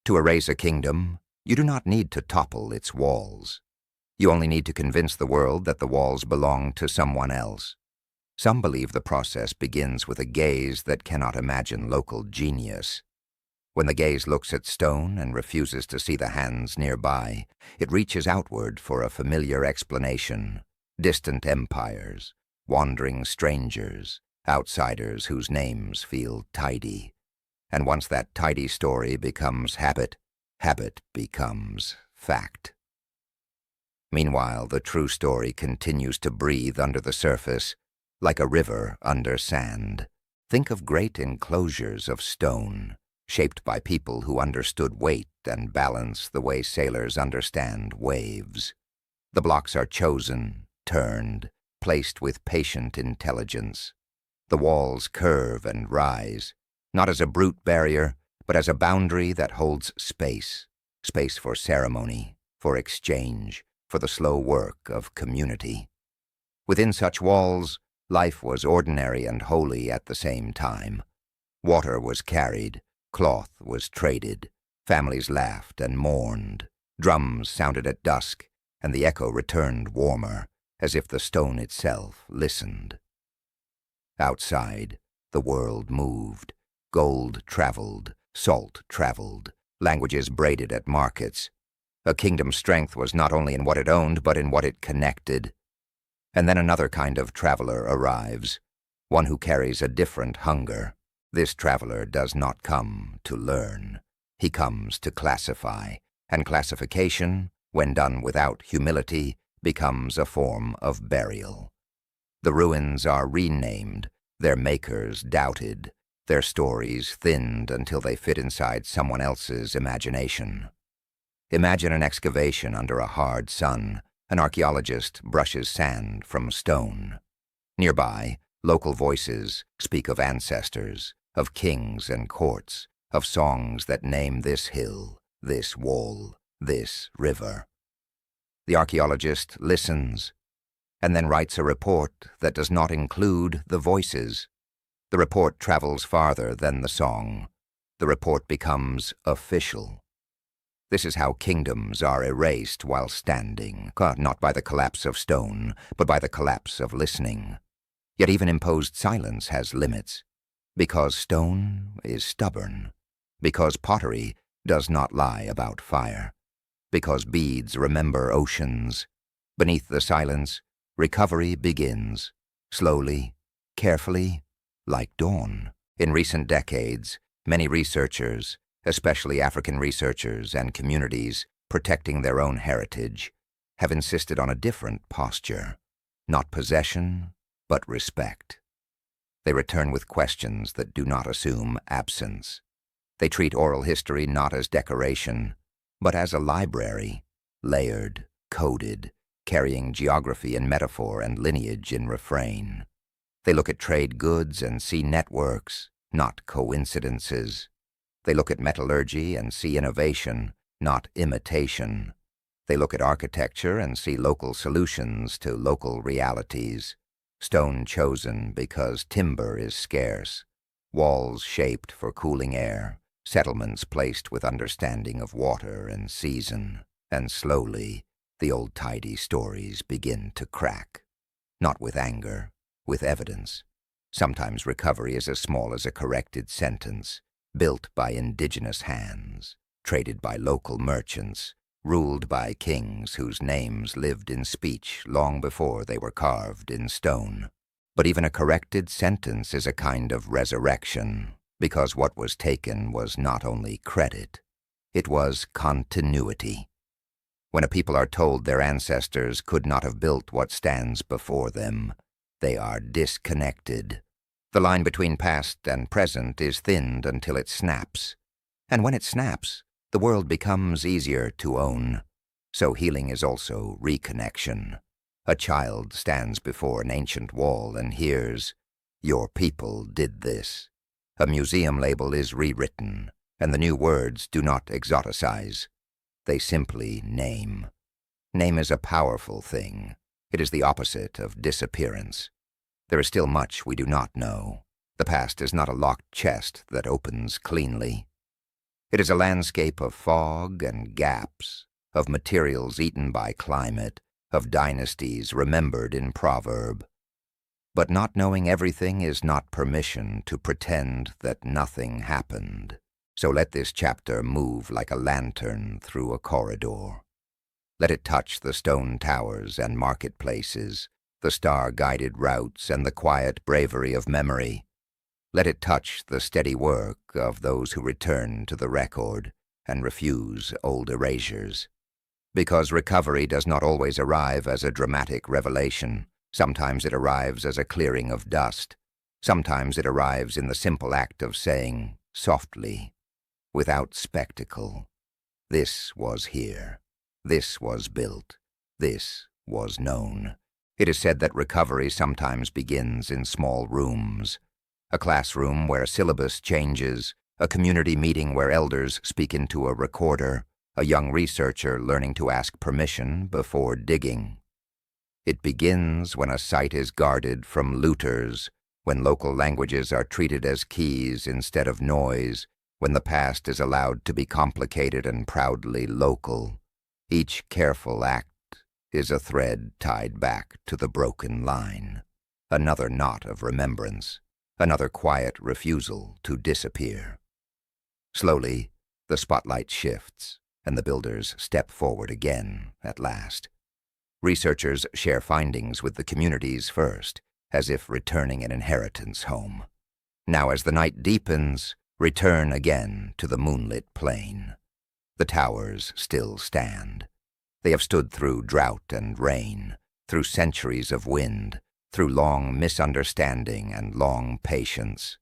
To erase a kingdom, you do not need to topple its walls. You only need to convince the world that the walls belong to someone else. Some believe the process begins with a gaze that cannot imagine local genius. When the gaze looks at stone and refuses to see the hands nearby, it reaches outward for a familiar explanation: distant empires, wandering strangers, outsiders whose names feel tidy. And once that tidy story becomes habit, habit becomes fact. Meanwhile, the true story continues to breathe under the surface, like a river under sand. Think of great enclosures of stone, shaped by people who understood weight and balance the way sailors understand waves. The blocks are chosen, turned, placed with patient intelligence. The walls curve and rise, not as a brute barrier, but as a boundary that holds space. Space for ceremony, for exchange, for the slow work of community. Within such walls, life was ordinary and holy at the same time. Water was carried, cloth was traded, families laughed and mourned, drums sounded at dusk, and the echo returned warmer, as if the stone itself listened. Outside, the world moved. Gold traveled, salt traveled, languages braided at markets. A kingdom's strength was not only in what it owned, but in what it connected. And then another kind of traveler arrives, one who carries a different hunger. This traveler does not come to learn. He comes to classify, and classification, when done without humility, becomes a form of burial. The ruins are renamed, their makers doubted, their stories thinned until they fit inside someone else's imagination. Imagine an excavation under a hard sun. An archaeologist brushes sand from stone. Nearby, local voices speak of ancestors, of kings and courts, of songs that name this hill, this wall, this river. The archaeologist listens, and then writes a report that does not include the voices. The report travels farther than the song. The report becomes official. This is how kingdoms are erased while standing, not by the collapse of stone, but by the collapse of listening. Yet even imposed silence has limits, because stone is stubborn, because pottery does not lie about fire, because beads remember oceans. Beneath the silence, recovery begins, slowly, carefully, like dawn. In recent decades, many researchers, especially African researchers and communities protecting their own heritage, have insisted on a different posture, not possession, but respect. They return with questions that do not assume absence. They treat oral history not as decoration, but as a library, layered, coded, carrying geography and metaphor and lineage in refrain. They look at trade goods and see networks, not coincidences. They look at metallurgy and see innovation, not imitation. They look at architecture and see local solutions to local realities. Stone chosen because timber is scarce, walls shaped for cooling air, settlements placed with understanding of water and season, and slowly the old tidy stories begin to crack. Not with anger, with evidence. Sometimes recovery is as small as a corrected sentence, built by indigenous hands, traded by local merchants, ruled by kings whose names lived in speech long before they were carved in stone. But even a corrected sentence is a kind of resurrection, because what was taken was not only credit, it was continuity. When a people are told their ancestors could not have built what stands before them, they are disconnected. The line between past and present is thinned until it snaps. And when it snaps, the world becomes easier to own. So healing is also reconnection. A child stands before an ancient wall and hears, "Your people did this." A museum label is rewritten, and the new words do not exoticize. They simply name. Name is a powerful thing. It is the opposite of disappearance. There is still much we do not know. The past is not a locked chest that opens cleanly. It is a landscape of fog and gaps, of materials eaten by climate, of dynasties remembered in proverb. But not knowing everything is not permission to pretend that nothing happened. So let this chapter move like a lantern through a corridor. Let it touch the stone towers and marketplaces, the star-guided routes and the quiet bravery of memory. Let it touch the steady work of those who return to the record and refuse old erasures. Because recovery does not always arrive as a dramatic revelation. Sometimes it arrives as a clearing of dust. Sometimes it arrives in the simple act of saying, softly, without spectacle, "This was here. This was built. This was known." It is said that recovery sometimes begins in small rooms. A classroom where a syllabus changes, a community meeting where elders speak into a recorder, a young researcher learning to ask permission before digging. It begins when a site is guarded from looters, when local languages are treated as keys instead of noise, when the past is allowed to be complicated and proudly local. Each careful act is a thread tied back to the broken line, another knot of remembrance, another quiet refusal to disappear. Slowly, the spotlight shifts, and the builders step forward again at last. Researchers share findings with the communities first, as if returning an inheritance home. Now as the night deepens, return again to the moonlit plain. The towers still stand. They have stood through drought and rain, through centuries of wind, through long misunderstanding and long patience.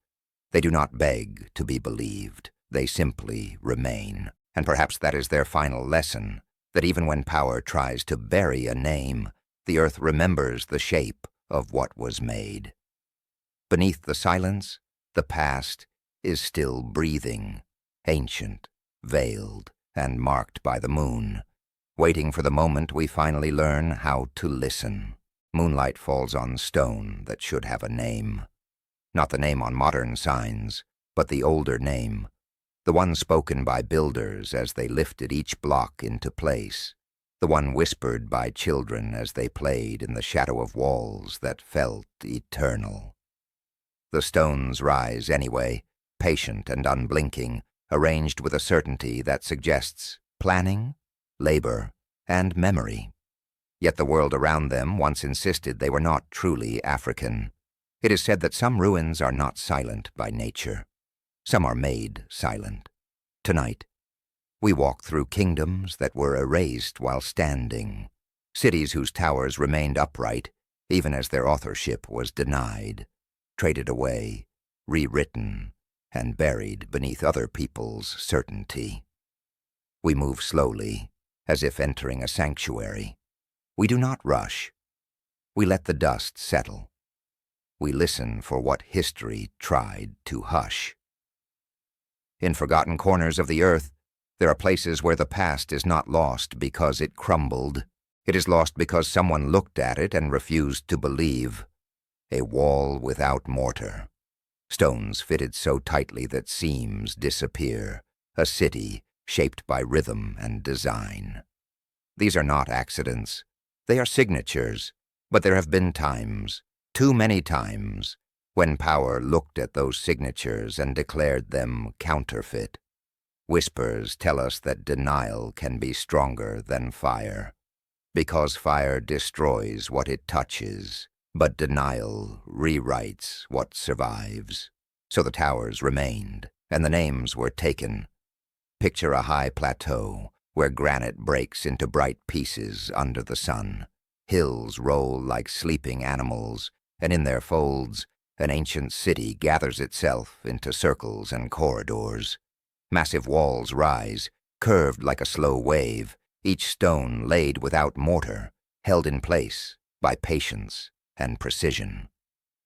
They do not beg to be believed. They simply remain. And perhaps that is their final lesson, that even when power tries to bury a name, the earth remembers the shape of what was made. Beneath the silence, the past is still breathing, ancient, veiled, and marked by the moon, waiting for the moment we finally learn how to listen. Moonlight falls on stone that should have a name. Not the name on modern signs, but the older name, the one spoken by builders as they lifted each block into place, the one whispered by children as they played in the shadow of walls that felt eternal. The stones rise anyway, patient and unblinking, arranged with a certainty that suggests planning, labor, and memory. Yet the world around them once insisted they were not truly African. It is said that some ruins are not silent by nature. Some are made silent. Tonight, we walk through kingdoms that were erased while standing, cities whose towers remained upright even as their authorship was denied, traded away, rewritten, and buried beneath other people's certainty. We move slowly, as if entering a sanctuary. We do not rush. We let the dust settle. we listen for what history tried to hush. In forgotten corners of the earth, there are places where the past is not lost because it crumbled. It is lost because someone looked at it and refused to believe. A wall without mortar. Stones fitted so tightly that seams disappear. A city shaped by rhythm and design. These are not accidents. They are signatures. But there have been times, too many times, when power looked at those signatures and declared them counterfeit. Whispers tell us that denial can be stronger than fire, because fire destroys what it touches, but denial rewrites what survives. So the towers remained, and the names were taken. Picture a high plateau where granite breaks into bright pieces under the sun. Hills roll like sleeping animals, and in their folds, an ancient city gathers itself into circles and corridors. Massive walls rise, curved like a slow wave, each stone laid without mortar, held in place by patience and precision.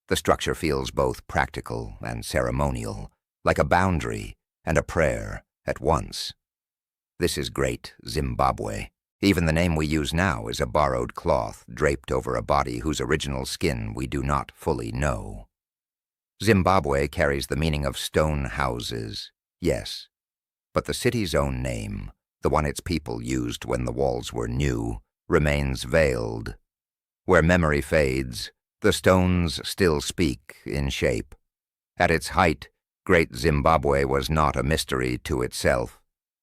The structure feels both practical and ceremonial, like a boundary and a prayer at once. This is Great Zimbabwe. Even the name we use now is a borrowed cloth draped over a body whose original skin we do not fully know. Zimbabwe carries the meaning of stone houses, yes, but the city's own name, the one its people used when the walls were new, remains veiled. Where memory fades, the stones still speak in shape. At its height, Great Zimbabwe was not a mystery to itself.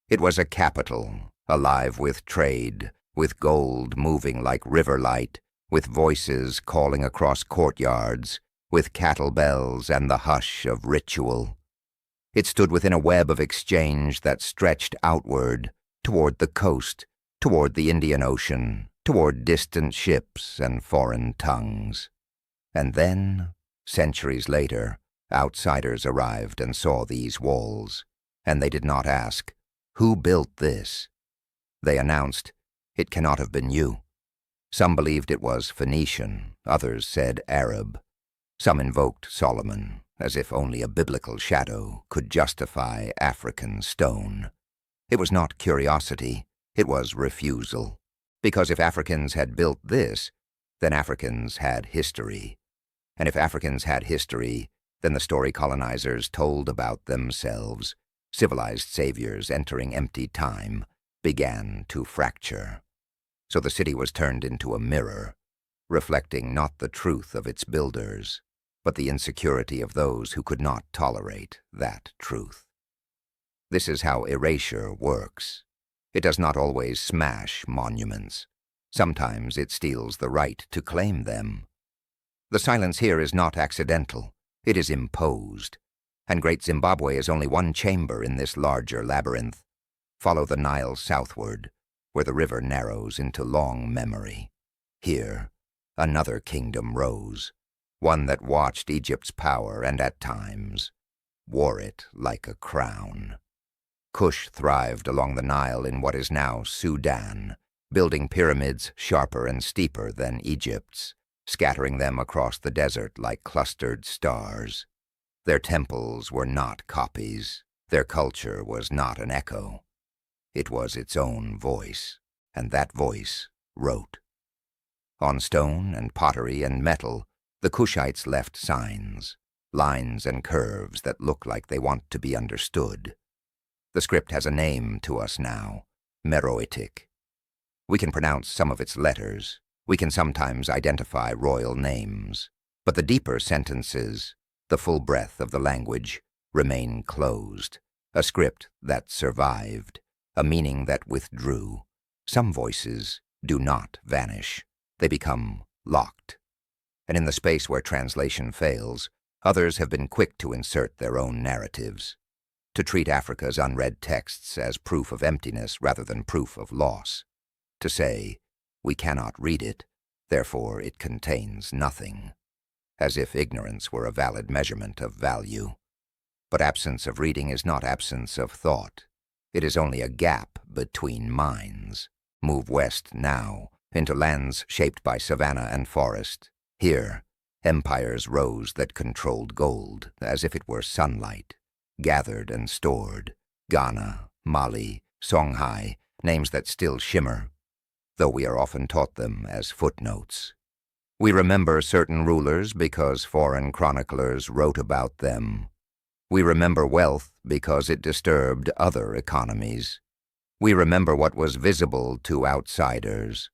It was a capital, alive with trade, with gold moving like river light, with voices calling across courtyards, with cattle bells and the hush of ritual. It stood within a web of exchange that stretched outward, toward the coast, toward the Indian Ocean, toward distant ships and foreign tongues. And then, centuries later, outsiders arrived and saw these walls, and they did not ask, "Who built this?" They announced, "It cannot have been you." Some believed it was Phoenician, others said Arab. Some invoked Solomon, as if only a biblical shadow could justify African stone. It was not curiosity, it was refusal. Because if Africans had built this, then Africans had history. And if Africans had history, then the story colonizers told about themselves, civilized saviors entering empty time, began to fracture. So the city was turned into a mirror, reflecting not the truth of its builders, but the insecurity of those who could not tolerate that truth. This is how erasure works. It does not always smash monuments. Sometimes it steals the right to claim them. The silence here is not accidental. It is imposed. And Great Zimbabwe is only one chamber in this larger labyrinth. Follow the Nile southward, where the river narrows into long memory. Here, another kingdom rose, one that watched Egypt's power and at times wore it like a crown. Kush thrived along the Nile in what is now Sudan, building pyramids sharper and steeper than Egypt's, scattering them across the desert like clustered stars. Their temples were not copies. Their culture was not an echo. It was its own voice, and that voice wrote. On stone and pottery and metal, the Kushites left signs, lines and curves that look like they want to be understood. The script has a name to us now, Meroitic. We can pronounce some of its letters. We can sometimes identify royal names. But the deeper sentences, the full breadth of the language, remain closed. A script that survived, a meaning that withdrew. Some voices do not vanish. They become locked. And in the space where translation fails, others have been quick to insert their own narratives, to treat Africa's unread texts as proof of emptiness rather than proof of loss, to say, we cannot read it, therefore it contains nothing, as if ignorance were a valid measurement of value. But absence of reading is not absence of thought. It is only a gap between minds. Move west now, into lands shaped by savanna and forest. Here, Empires rose that controlled gold, as if it were sunlight, gathered and stored. Ghana, Mali, Songhai, names that still shimmer, though we are often taught them as footnotes. We remember certain rulers because foreign chroniclers wrote about them. We remember wealth because it disturbed other economies. We remember what was visible to outsiders.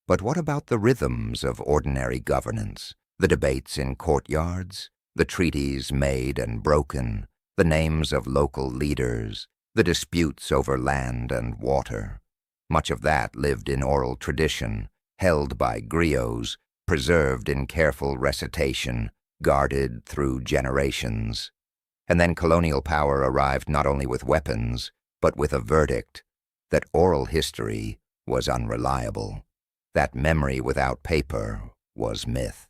But what about the rhythms of ordinary governance, the debates in courtyards, the treaties made and broken, the names of local leaders, the disputes over land and water? Much of that lived in oral tradition, held by griots, preserved in careful recitation, guarded through generations. And then colonial power arrived not only with weapons, but with a verdict that oral history was unreliable, that memory without paper was myth,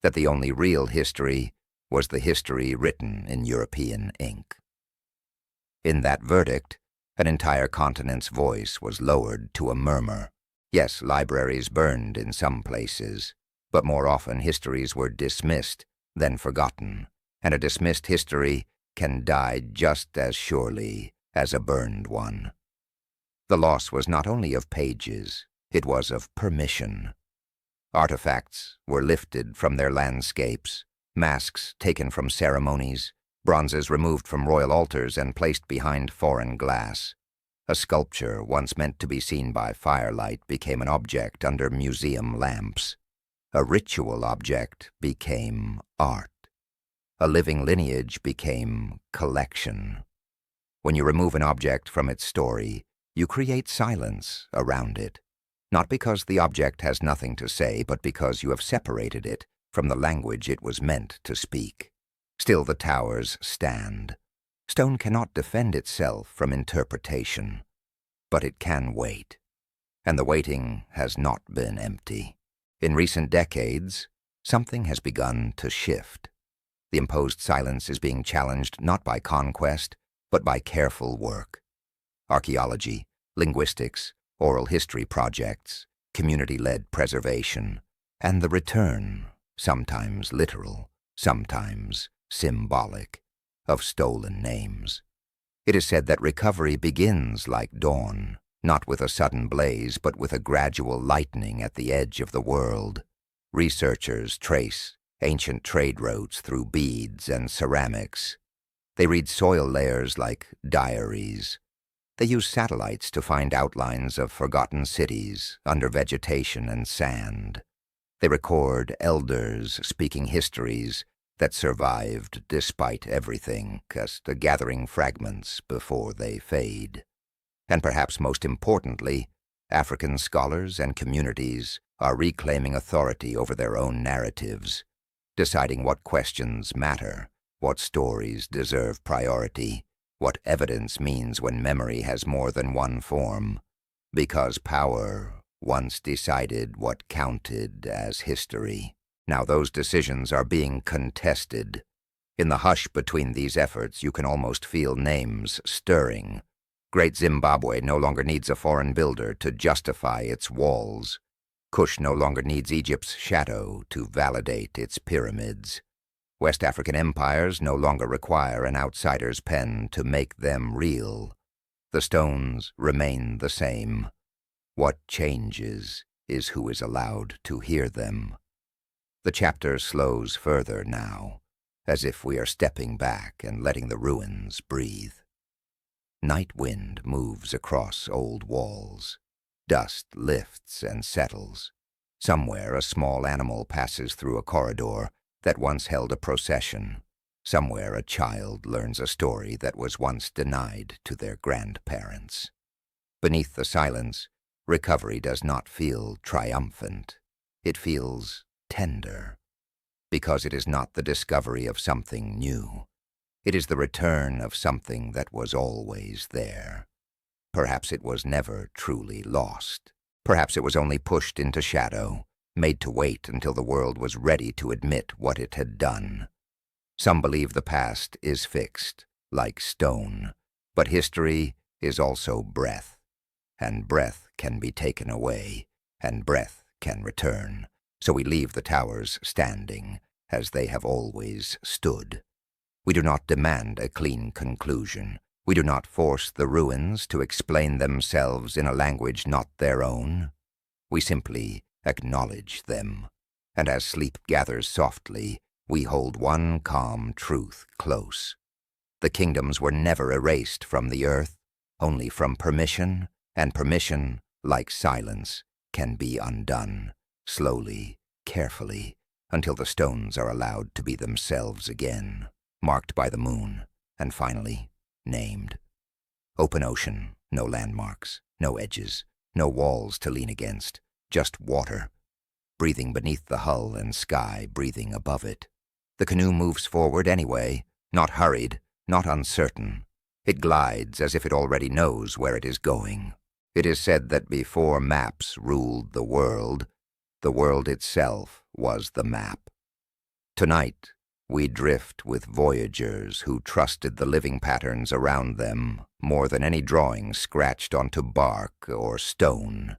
that the only real history was the history written in European ink. In that verdict, an entire continent's voice was lowered to a murmur. Yes, libraries burned in some places, but more often histories were dismissed than forgotten, and a dismissed history can die just as surely as a burned one. The loss was not only of pages, it was of permission. Artifacts were lifted from their landscapes, masks taken from ceremonies, bronzes removed from royal altars and placed behind foreign glass. A sculpture once meant to be seen by firelight became an object under museum lamps. A ritual object became art. A living lineage became collection. When you remove an object from its story, you create silence around it, not because the object has nothing to say, but because you have separated it from the language it was meant to speak. Still the towers stand. Stone cannot defend itself from interpretation, but it can wait. And the waiting has not been empty. In recent decades, something has begun to shift. The imposed silence is being challenged not by conquest, but by careful work. Archaeology, linguistics, oral history projects, community-led preservation, and the return, sometimes literal, sometimes symbolic, of stolen names. It is said that recovery begins like dawn, not with a sudden blaze, but with a gradual lightening at the edge of the world. Researchers trace ancient trade routes through beads and ceramics. They read soil layers like diaries. They use satellites to find outlines of forgotten cities under vegetation and sand. They record elders speaking histories that survived despite everything, just gathering fragments before they fade. And perhaps most importantly, African scholars and communities are reclaiming authority over their own narratives, deciding what questions matter, what stories deserve priority, what evidence means when memory has more than one form, because power once decided what counted as history. Now those decisions are being contested. In the hush between these efforts, you can almost feel names stirring. Great Zimbabwe no longer needs a foreign builder to justify its walls. Kush no longer needs Egypt's shadow to validate its pyramids. West African empires no longer require an outsider's pen to make them real. The stones remain the same. What changes is who is allowed to hear them. The chapter slows further now, as if we are stepping back and letting the ruins breathe. Night wind moves across old walls. Dust lifts and settles. Somewhere a small animal passes through a corridor that once held a procession. Somewhere a child learns a story that was once denied to their grandparents. Beneath the silence, recovery does not feel triumphant. It feels tender, because it is not the discovery of something new. It is the return of something that was always there. Perhaps it was never truly lost. Perhaps it was only pushed into shadow, made to wait until the world was ready to admit what it had done. Some believe the past is fixed, like stone, but history is also breath, and breath can be taken away, and breath can return. so we leave the towers standing, as they have always stood. We do not demand a clean conclusion. We do not force the ruins to explain themselves in a language not their own. We simply acknowledge them, and as sleep gathers softly, we hold one calm truth close. The kingdoms were never erased from the earth, only from permission, and permission, like silence, can be undone, slowly, carefully, until the stones are allowed to be themselves again, marked by the moon, and finally, named. Open ocean, no landmarks, no edges, no walls to lean against, just water, breathing beneath the hull and sky breathing above it. The canoe moves forward anyway, not hurried, not uncertain. It glides as if it already knows where it is going. It is said that before maps ruled the world itself was the map. Tonight, we drift with voyagers who trusted the living patterns around them more than any drawing scratched onto bark or stone.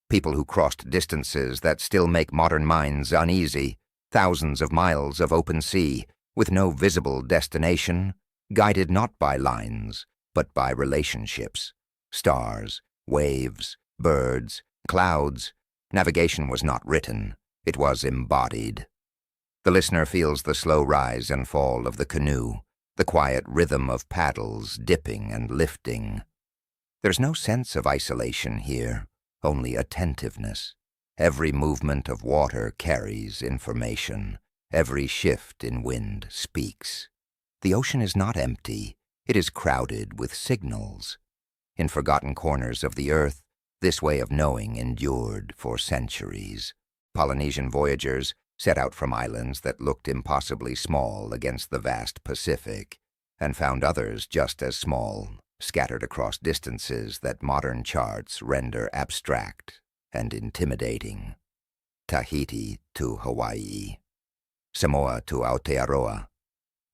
People who crossed distances that still make modern minds uneasy, thousands of miles of open sea, with no visible destination, guided not by lines, but by relationships. Stars, waves, birds, clouds. Navigation was not written, it was embodied. The listener feels the slow rise and fall of the canoe, the quiet rhythm of paddles dipping and lifting. There's no sense of isolation here, only attentiveness. Every movement of water carries information. Every shift in wind speaks. The ocean is not empty. It is crowded with signals. In forgotten corners of the earth, this way of knowing endured for centuries. Polynesian voyagers set out from islands that looked impossibly small against the vast Pacific, and found others just as small, scattered across distances that modern charts render abstract and intimidating. Tahiti to Hawaii, Samoa to Aotearoa,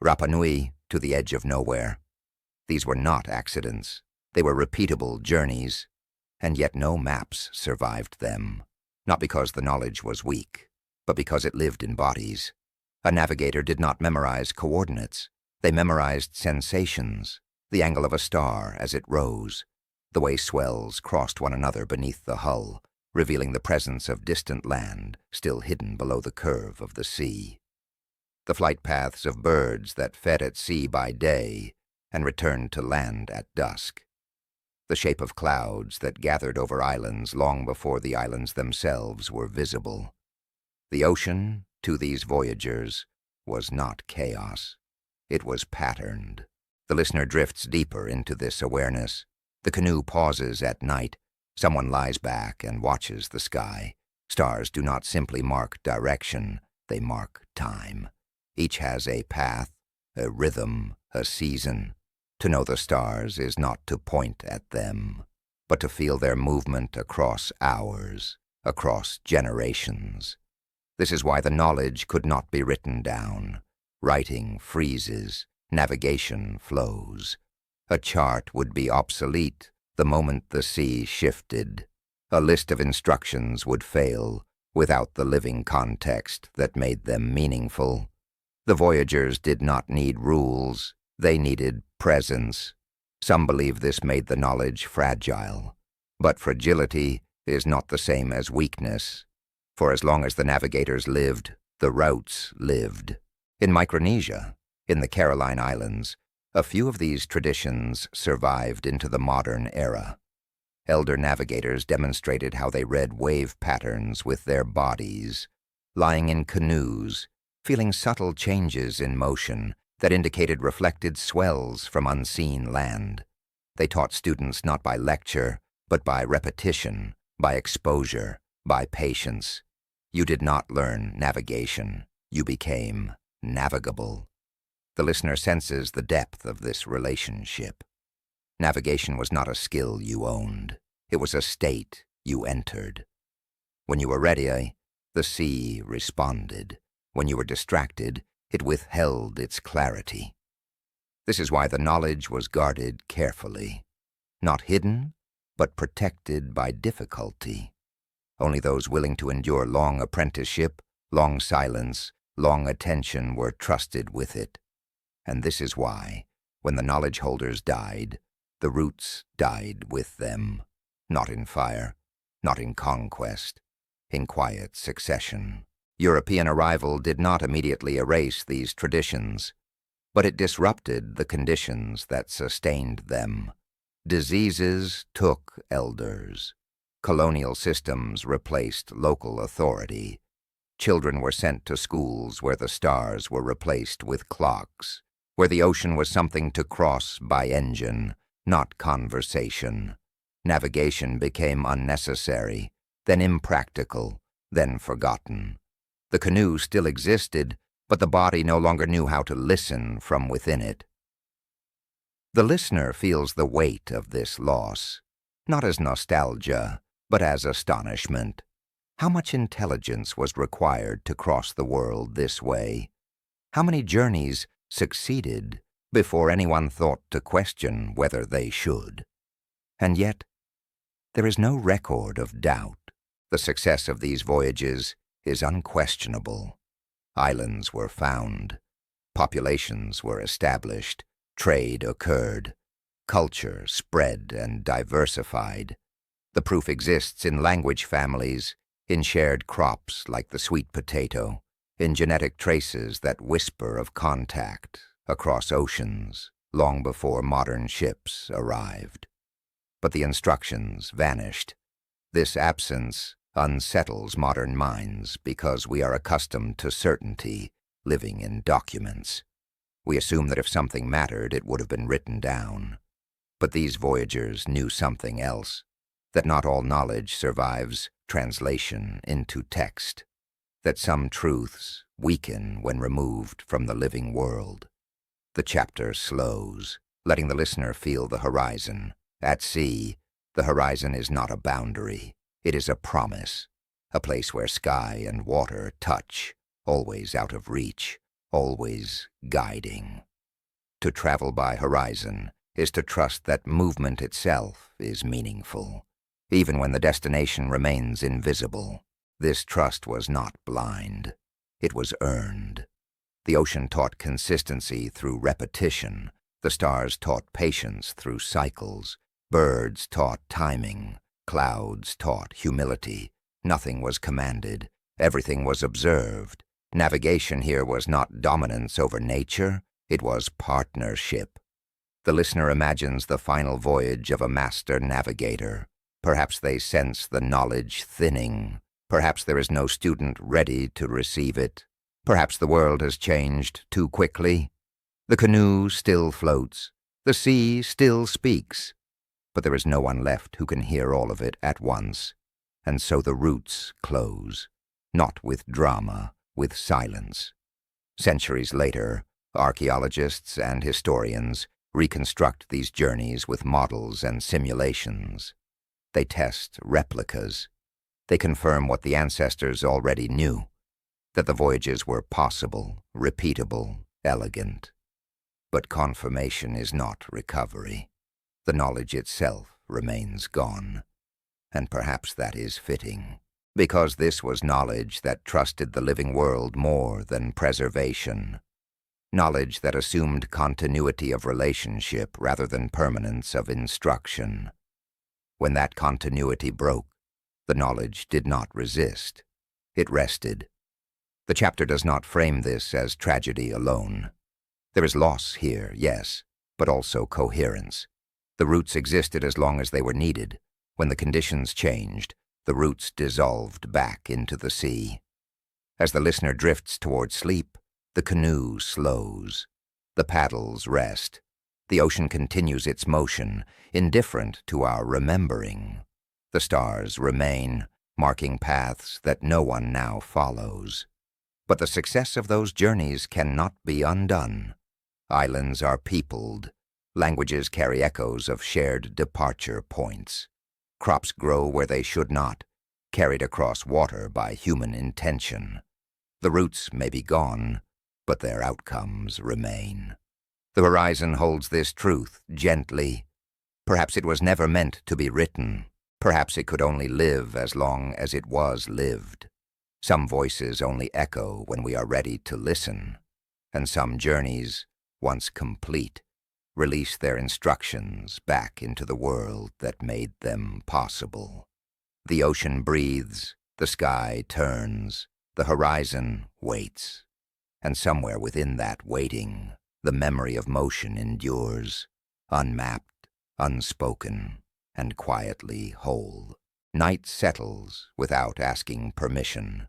Rapa Nui to the edge of nowhere. These were not accidents. They were repeatable journeys, and yet no maps survived them, not because the knowledge was weak, but because it lived in bodies. A navigator did not memorize coordinates. They memorized sensations, the angle of a star as it rose, the way swells crossed one another beneath the hull, revealing the presence of distant land still hidden below the curve of the sea. The flight paths of birds that fed at sea by day and returned to land at dusk. The shape of clouds that gathered over islands long before the islands themselves were visible. The ocean, to these voyagers, was not chaos. It was patterned. The listener drifts deeper into this awareness. The canoe pauses at night. Someone lies back and watches the sky. Stars do not simply mark direction, they mark time. Each has a path, a rhythm, a season. To know the stars is not to point at them, but to feel their movement across hours, across generations. This is why the knowledge could not be written down. Writing freezes, navigation flows. A chart would be obsolete the moment the sea shifted. A list of instructions would fail without the living context that made them meaningful. The voyagers did not need rules, they needed presence. Some believe this made the knowledge fragile, but fragility is not the same as weakness. For as long as the navigators lived, the routes lived. In Micronesia, in the Caroline Islands, a few of these traditions survived into the modern era. Elder navigators demonstrated how they read wave patterns with their bodies, lying in canoes, feeling subtle changes in motion that indicated reflected swells from unseen land. They taught students not by lecture, but by repetition, by exposure, by patience. You did not learn navigation. You became navigable. The listener senses the depth of this relationship. Navigation was not a skill you owned. It was a state you entered. When you were ready, the sea responded. When you were distracted, it withheld its clarity. This is why the knowledge was guarded carefully, not hidden, but protected by difficulty. Only those willing to endure long apprenticeship, long silence, long attention were trusted with it. And this is why, when the knowledge holders died, the roots died with them, not in fire, not in conquest, in quiet succession. European arrival did not immediately erase these traditions, but it disrupted the conditions that sustained them. Diseases took elders. Colonial systems replaced local authority. Children were sent to schools where the stars were replaced with clocks, where the ocean was something to cross by engine, not conversation. Navigation became unnecessary, then impractical, then forgotten. The canoe still existed, but the body no longer knew how to listen from within it. The listener feels the weight of this loss, not as nostalgia, but as astonishment. How much intelligence was required to cross the world this way? How many journeys succeeded before anyone thought to question whether they should? And yet, there is no record of doubt. The success of these voyages is unquestionable. Islands were found, populations were established, trade occurred, culture spread and diversified. The proof exists in language families, in shared crops like the sweet potato, in genetic traces that whisper of contact across oceans long before modern ships arrived. But the instructions vanished. This absence unsettles modern minds because we are accustomed to certainty, living in documents. We assume that if something mattered, it would have been written down. But these voyagers knew something else, that not all knowledge survives translation into text, that some truths weaken when removed from the living world. The chapter slows, letting the listener feel the horizon. At sea, the horizon is not a boundary. It is a promise, a place where sky and water touch, always out of reach, always guiding. To travel by horizon is to trust that movement itself is meaningful, even when the destination remains invisible. This trust was not blind. It was earned. The ocean taught consistency through repetition. The stars taught patience through cycles. Birds taught timing. Clouds taught humility. Nothing was commanded. Everything was observed. Navigation here was not dominance over nature. It was partnership. The listener imagines the final voyage of a master navigator. Perhaps they sense the knowledge thinning. Perhaps there is no student ready to receive it. Perhaps the world has changed too quickly. The canoe still floats. The sea still speaks. But there is no one left who can hear all of it at once. And so the roots close, not with drama, with silence. Centuries later, archaeologists and historians reconstruct these journeys with models and simulations. They test replicas. They confirm what the ancestors already knew, that the voyages were possible, repeatable, elegant. But confirmation is not recovery. The knowledge itself remains gone. And perhaps that is fitting, because this was knowledge that trusted the living world more than preservation. Knowledge that assumed continuity of relationship rather than permanence of instruction. When that continuity broke, the knowledge did not resist. It rested. The chapter does not frame this as tragedy alone. There is loss here, yes, but also coherence. The roots existed as long as they were needed. When the conditions changed, the roots dissolved back into the sea. As the listener drifts toward sleep, the canoe slows. The paddles rest. The ocean continues its motion, indifferent to our remembering. The stars remain, marking paths that no one now follows. But the success of those journeys cannot be undone. Islands are peopled. Languages carry echoes of shared departure points. Crops grow where they should not, carried across water by human intention. The roots may be gone, but their outcomes remain. The horizon holds this truth gently. Perhaps it was never meant to be written. Perhaps it could only live as long as it was lived. Some voices only echo when we are ready to listen, and some journeys, once complete, release their instructions back into the world that made them possible. The ocean breathes, the sky turns, the horizon waits, and somewhere within that waiting, the memory of motion endures, unmapped, unspoken, and quietly whole. Night settles without asking permission.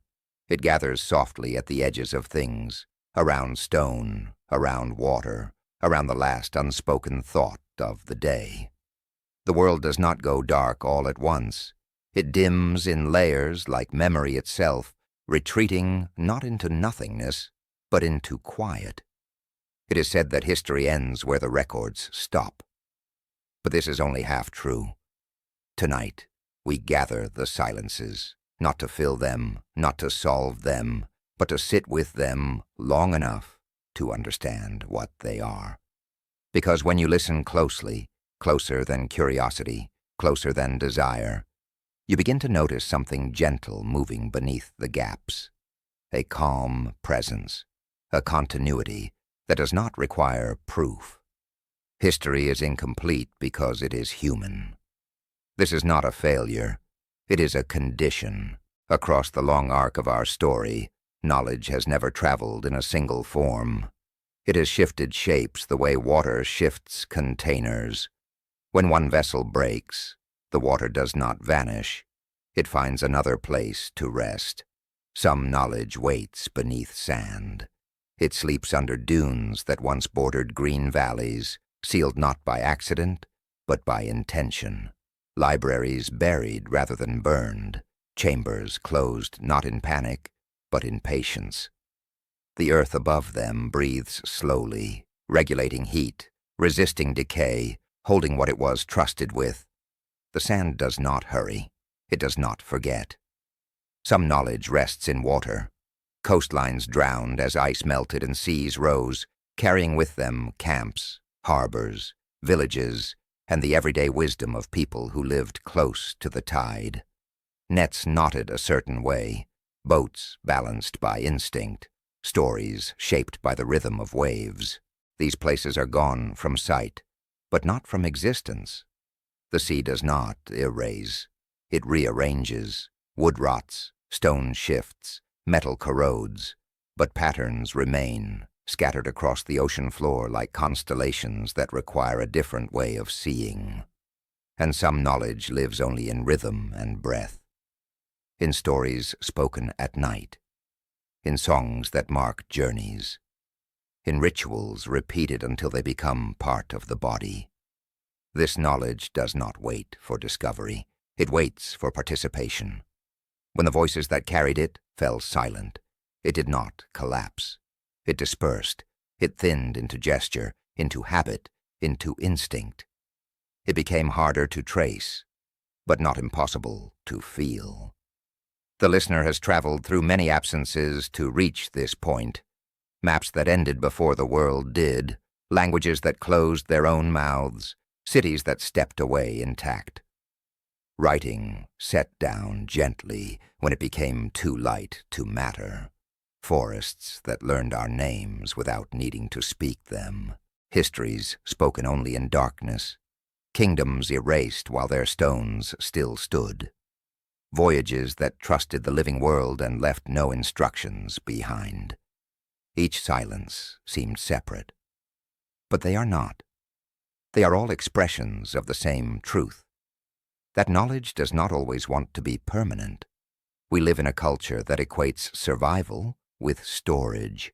It gathers softly at the edges of things, around stone, around water, around the last unspoken thought of the day. The world does not go dark all at once. It dims in layers like memory itself, retreating not into nothingness, but into quiet. It is said that history ends where the records stop. But this is only half true. Tonight, we gather the silences, not to fill them, not to solve them, but to sit with them long enough to understand what they are. Because when you listen closely, closer than curiosity, closer than desire, you begin to notice something gentle moving beneath the gaps, a calm presence, a continuity that does not require proof. History is incomplete because it is human. This is not a failure. It is a condition. Across the long arc of our story, knowledge has never traveled in a single form. It has shifted shapes the way water shifts containers. When one vessel breaks, the water does not vanish. It finds another place to rest. Some knowledge waits beneath sand. It sleeps under dunes that once bordered green valleys, sealed not by accident, but by intention. Libraries buried rather than burned. Chambers closed not in panic, but in patience. The earth above them breathes slowly, regulating heat, resisting decay, holding what it was trusted with. The sand does not hurry. It does not forget. Some knowledge rests in water. Coastlines drowned as ice melted and seas rose, carrying with them camps, harbors, villages, and the everyday wisdom of people who lived close to the tide. Nets knotted a certain way, boats balanced by instinct, stories shaped by the rhythm of waves. These places are gone from sight, but not from existence. The sea does not erase. It rearranges. Wood rots, stone shifts, metal corrodes, but patterns remain, scattered across the ocean floor like constellations that require a different way of seeing. And some knowledge lives only in rhythm and breath, in stories spoken at night, in songs that mark journeys, in rituals repeated until they become part of the body. This knowledge does not wait for discovery. It waits for participation. When the voices that carried it fell silent, it did not collapse. It dispersed. It thinned into gesture, into habit, into instinct. It became harder to trace, but not impossible to feel. The listener has traveled through many absences to reach this point. Maps that ended before the world did, languages that closed their own mouths, cities that stepped away intact. Writing set down gently when it became too light to matter. Forests that learned our names without needing to speak them. Histories spoken only in darkness. Kingdoms erased while their stones still stood. Voyages that trusted the living world and left no instructions behind. Each silence seemed separate, but they are not. They are all expressions of the same truth. That knowledge does not always want to be permanent. We live in a culture that equates survival with storage,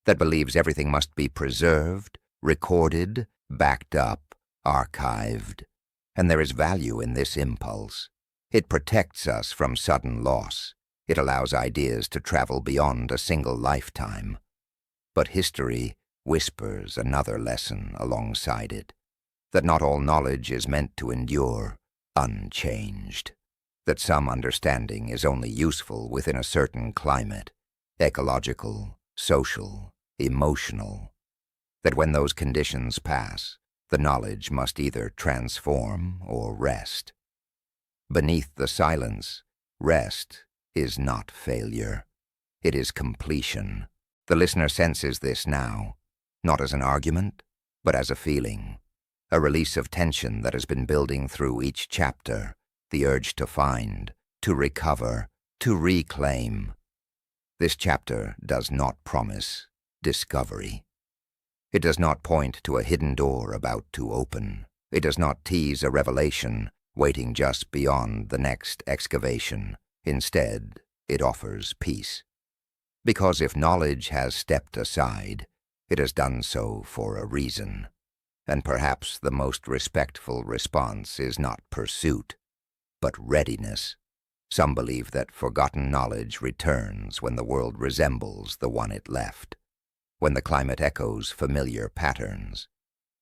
that believes everything must be preserved, recorded, backed up, archived. And there is value in this impulse. It protects us from sudden loss. It allows ideas to travel beyond a single lifetime. But history whispers another lesson alongside it, that not all knowledge is meant to endure unchanged, that some understanding is only useful within a certain climate, ecological, social, emotional, that when those conditions pass, the knowledge must either transform or rest. Beneath the silence, rest is not failure. It is completion. The listener senses this now, not as an argument, but as a feeling, a release of tension that has been building through each chapter, the urge to find, to recover, to reclaim. This chapter does not promise discovery. It does not point to a hidden door about to open. It does not tease a revelation waiting just beyond the next excavation. Instead, it offers peace. Because if knowledge has stepped aside, it has done so for a reason. And perhaps the most respectful response is not pursuit, but readiness. Some believe that forgotten knowledge returns when the world resembles the one it left, when the climate echoes familiar patterns,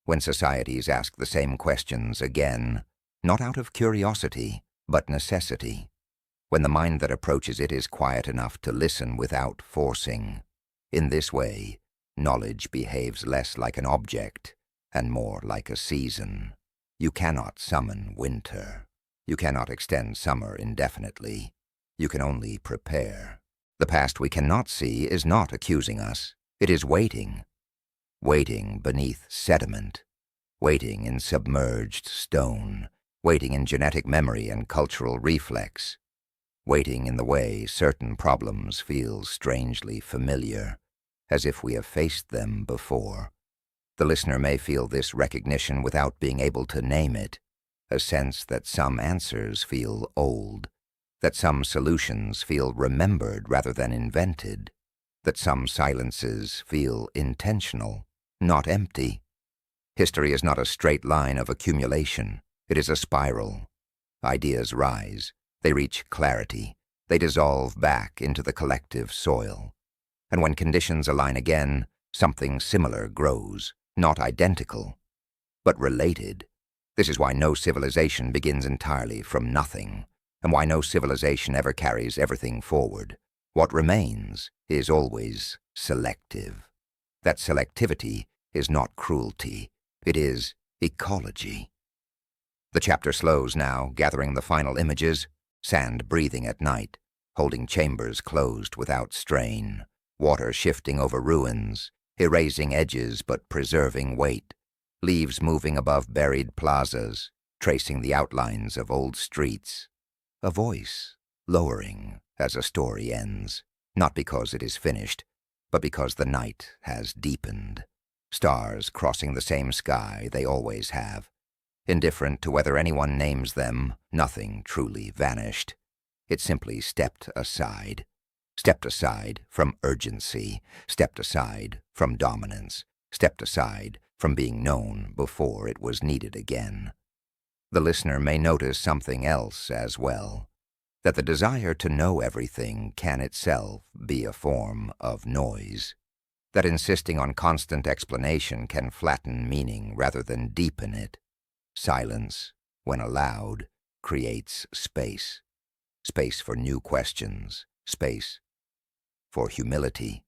when societies ask the same questions again, not out of curiosity, but necessity, when the mind that approaches it is quiet enough to listen without forcing. In this way, knowledge behaves less like an object and more like a season. You cannot summon winter. You cannot extend summer indefinitely. You can only prepare. The past we cannot see is not accusing us. It is waiting. Waiting beneath sediment. Waiting in submerged stone. Waiting in genetic memory and cultural reflex. Waiting in the way certain problems feel strangely familiar, as if we have faced them before. The listener may feel this recognition without being able to name it, a sense that some answers feel old, that some solutions feel remembered rather than invented, that some silences feel intentional, not empty. History is not a straight line of accumulation. It is a spiral. Ideas rise. They reach clarity. They dissolve back into the collective soil. And when conditions align again, something similar grows, not identical, but related. This is why no civilization begins entirely from nothing, and why no civilization ever carries everything forward. What remains is always selective. That selectivity is not cruelty. It is ecology. The chapter slows now, gathering the final images, sand breathing at night, holding chambers closed without strain, water shifting over ruins, erasing edges but preserving weight, leaves moving above buried plazas, tracing the outlines of old streets. A voice lowering as a story ends, not because it is finished, but because the night has deepened. Stars crossing the same sky they always have. Indifferent to whether anyone names them, nothing truly vanished. It simply stepped aside. Stepped aside from urgency, stepped aside from dominance, stepped aside from being known before it was needed again. The listener may notice something else as well, that the desire to know everything can itself be a form of noise, that insisting on constant explanation can flatten meaning rather than deepen it. Silence, when allowed, creates space. Space for new questions, space for humility,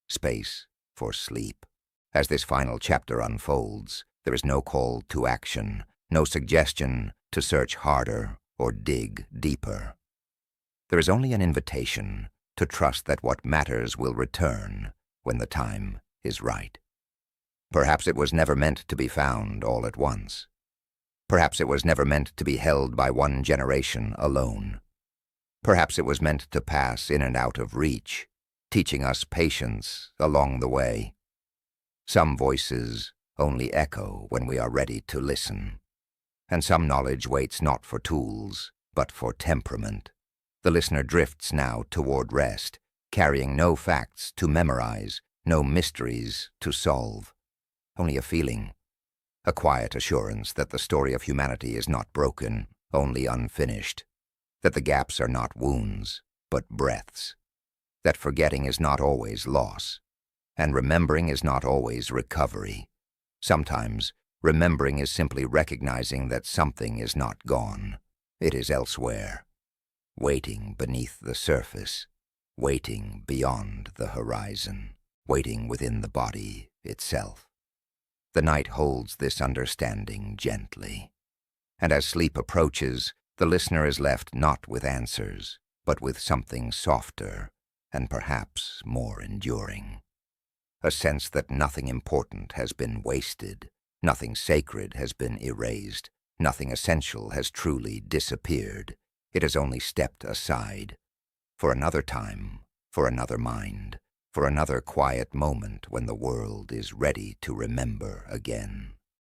space for sleep. As this final chapter unfolds, there is no call to action, no suggestion to search harder or dig deeper. There is only an invitation to trust that what matters will return when the time is right. Perhaps it was never meant to be found all at once. Perhaps it was never meant to be held by one generation alone. Perhaps it was meant to pass in and out of reach, teaching us patience along the way. Some voices only echo when we are ready to listen, and some knowledge waits not for tools, but for temperament. The listener drifts now toward rest, carrying no facts to memorize, no mysteries to solve, only a feeling, a quiet assurance that the story of humanity is not broken, only unfinished, that the gaps are not wounds, but breaths, that forgetting is not always loss, and remembering is not always recovery. Sometimes, remembering is simply recognizing that something is not gone. It is elsewhere, waiting beneath the surface, waiting beyond the horizon, waiting within the body itself. The night holds this understanding gently, and as sleep approaches, The listener is left not with answers, but with something softer and perhaps more enduring. A sense that nothing important has been wasted, nothing sacred has been erased, nothing essential has truly disappeared. It has only stepped aside for another time, for another mind, for another quiet moment when the world is ready to remember again.